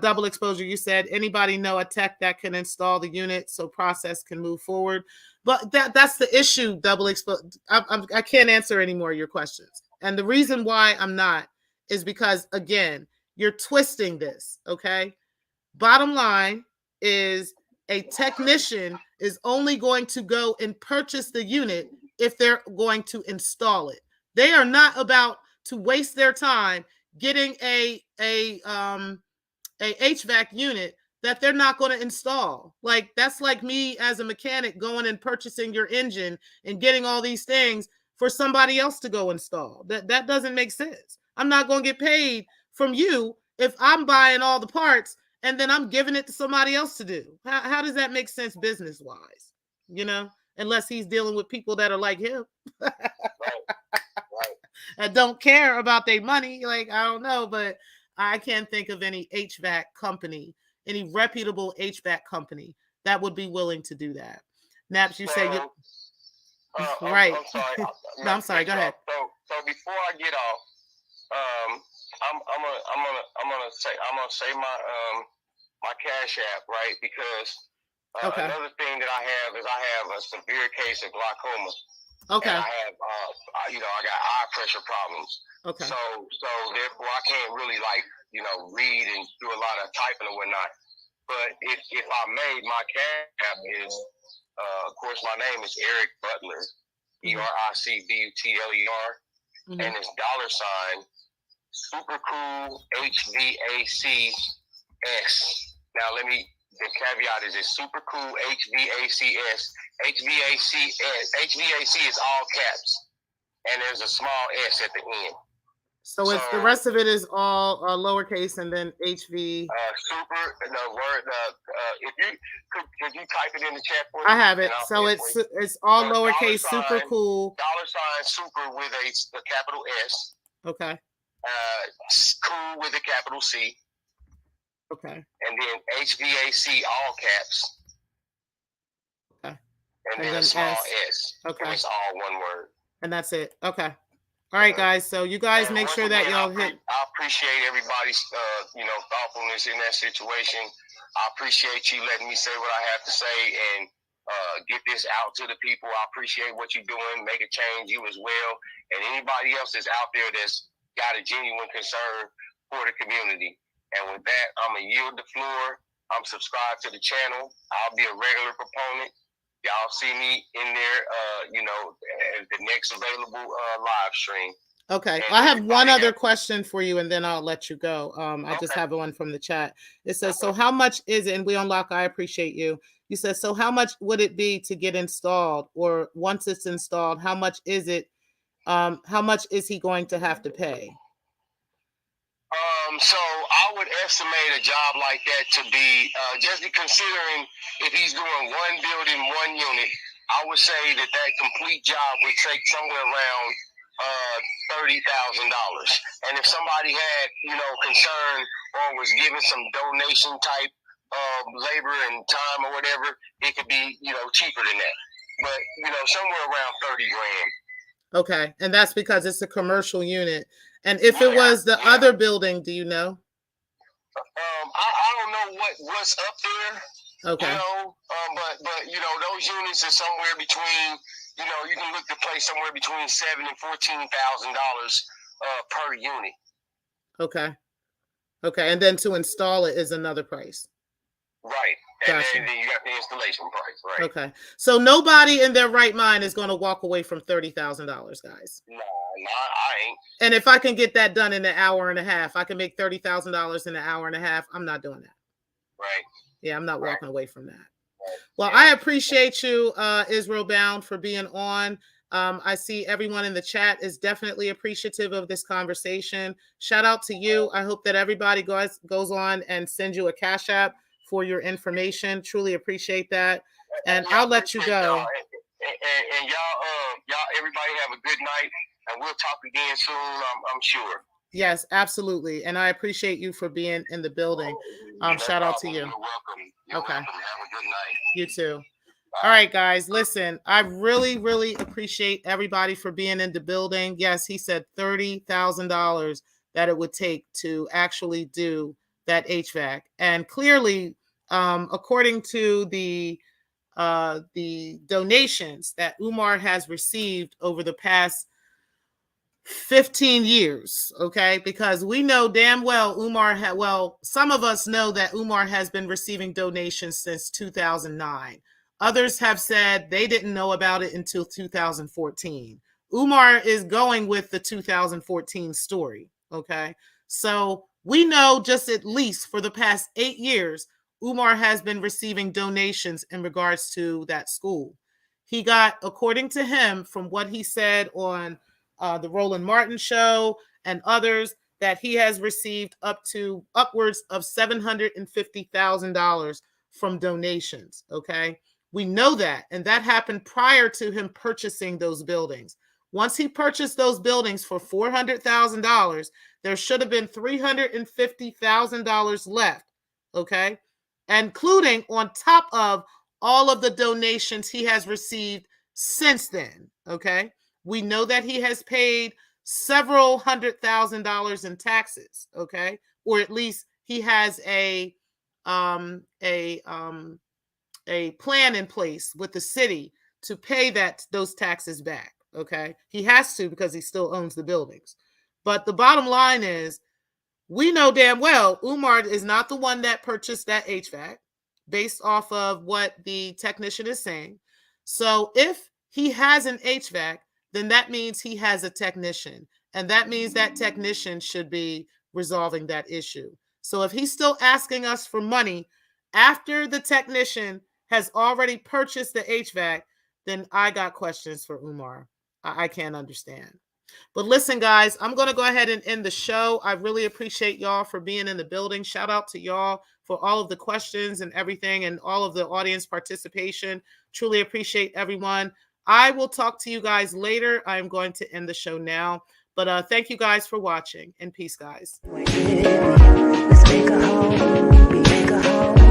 Double exposure, you said, anybody know a tech that can install the unit so process can move forward? But that's the issue, double exposure. I can't answer any more of your questions. And the reason why I'm not is because, again, you're twisting this, okay? Bottom line is a technician is only going to go and purchase the unit if they're going to install it. They are not about to waste their time getting a HVAC unit that they're not going to install. Like, that's like me as a mechanic going and purchasing your engine and getting all these things for somebody else to go install. That doesn't make sense. I'm not going to get paid from you if I'm buying all the parts and then I'm giving it to somebody else to do. How does that make sense business wise? Unless he's dealing with people that are like him. Right. And don't care about their money. Like, I don't know, but I can't think of any HVAC company, any reputable HVAC company that would be willing to do that. Naps, you say you right.
I'm sorry.
No, I'm sorry. Go ahead.
So before I get off, I'm gonna say my Cash App, right? Because another thing that I have is I have a severe case of glaucoma.
Okay.
And I have I got eye pressure problems.
Okay.
So therefore I can't really read and do a lot of typing and whatnot. But if I may, my Cash App is of course my name is Eric Butler, ERICBUTLER, and it's $ super cool HVACS. Now the caveat is it's super cool HVACS. HVAC is all caps, and there's a small S at the end.
So it's the rest of it is all lowercase and then HV.
Super. The word. If you could you type it in the chat for me?
I have it. So it's all lowercase. Super cool.
$ super with a capital S.
Okay.
Cool with a capital C. Okay. And then HVAC all caps.
Okay.
and then a small S.
Okay.
And it's all one word.
And that's it. Okay. All right, guys. So you guys make sure that y'all hit.
I appreciate everybody's, thoughtfulness in that situation. I appreciate you letting me say what I have to say and get this out to the people. I appreciate what you're doing. Make a change, you as well. And anybody else that's out there that's got a genuine concern for the community. And with that, I'm going to yield the floor. I'm subscribed to the channel. I'll be a regular proponent. Y'all see me in there, at the next available live stream.
Okay. Well, I have one other question for you, and then I'll let you go. I just have one from the chat. It says, so how much is it? And we unlock, I appreciate you. You said, so how much would it be to get installed? Or once it's installed, how much is it? How much is he going to have to pay?
So I would estimate a job like that to be, just considering if he's doing one building, one unit, I would say that complete job would take somewhere around $30,000. And if somebody had, concern or was giving some donation type labor and time or whatever, it could be, cheaper than that. But, somewhere around 30 grand.
Okay. And that's because it's a commercial unit. And if it was the other building, do you know?
I don't know what's up there.
Okay.
But those units are somewhere between, you can look to play somewhere between $7,000 and $14,000 per unit. Okay.
Okay. And then to install it is another price.
Right. And then you got the installation price, right?
Okay. So nobody in their right mind is going to walk away from $30,000, guys.
No, I ain't.
And if I can get that done in an hour and a half, I can make $30,000 in an hour and a half. I'm not doing that.
Right.
Yeah, I'm not walking away from that. Right. Well, I appreciate you, Israel Bound, for being on. I see everyone in the chat is definitely appreciative of this conversation. Shout out to you. I hope that everybody goes on and sends you a Cash App for your information. Truly appreciate that. And I'll let you go.
And y'all, everybody have a good night, and we'll talk again soon, I'm sure.
Yes, absolutely. And I appreciate you for being in the building. Shout out to you.
You're welcome. You're welcome. Have a good night.
You too. All right, guys, listen, I really, really appreciate everybody for being in the building. Yes, he said $30,000 that it would take to actually do that HVAC. And clearly, according to the donations that Umar has received over the past 15 years, okay, because we know damn well some of us know that Umar has been receiving donations since 2009. Others have said they didn't know about it until 2014. Umar is going with the 2014 story, okay? So we know just at least for the past 8 years, Umar has been receiving donations in regards to that school. He got, according to him, from what he said on the Roland Martin show and others, that he has received upwards of $750,000 from donations, okay? We know that, and that happened prior to him purchasing those buildings. Once he purchased those buildings for $400,000, there should have been $350,000 left, okay? Including on top of all of the donations he has received since then, okay? We know that he has paid several $100,000 in taxes, okay? Or at least he has a plan in place with the city to pay those taxes back, okay? He has to because he still owns the buildings. But the bottom line is, we know damn well Umar is not the one that purchased that HVAC based off of what the technician is saying. So if he has an HVAC, then that means he has a technician. And that means that technician should be resolving that issue. So if he's still asking us for money after the technician has already purchased the HVAC, then I got questions for Umar. I can't understand. But listen, guys, I'm going to go ahead and end the show. I really appreciate y'all for being in the building. Shout out to y'all for all of the questions and everything and all of the audience participation. Truly appreciate everyone. I will talk to you guys later. I'm going to end the show now. But thank you guys for watching, and peace, guys.
Let's make a home.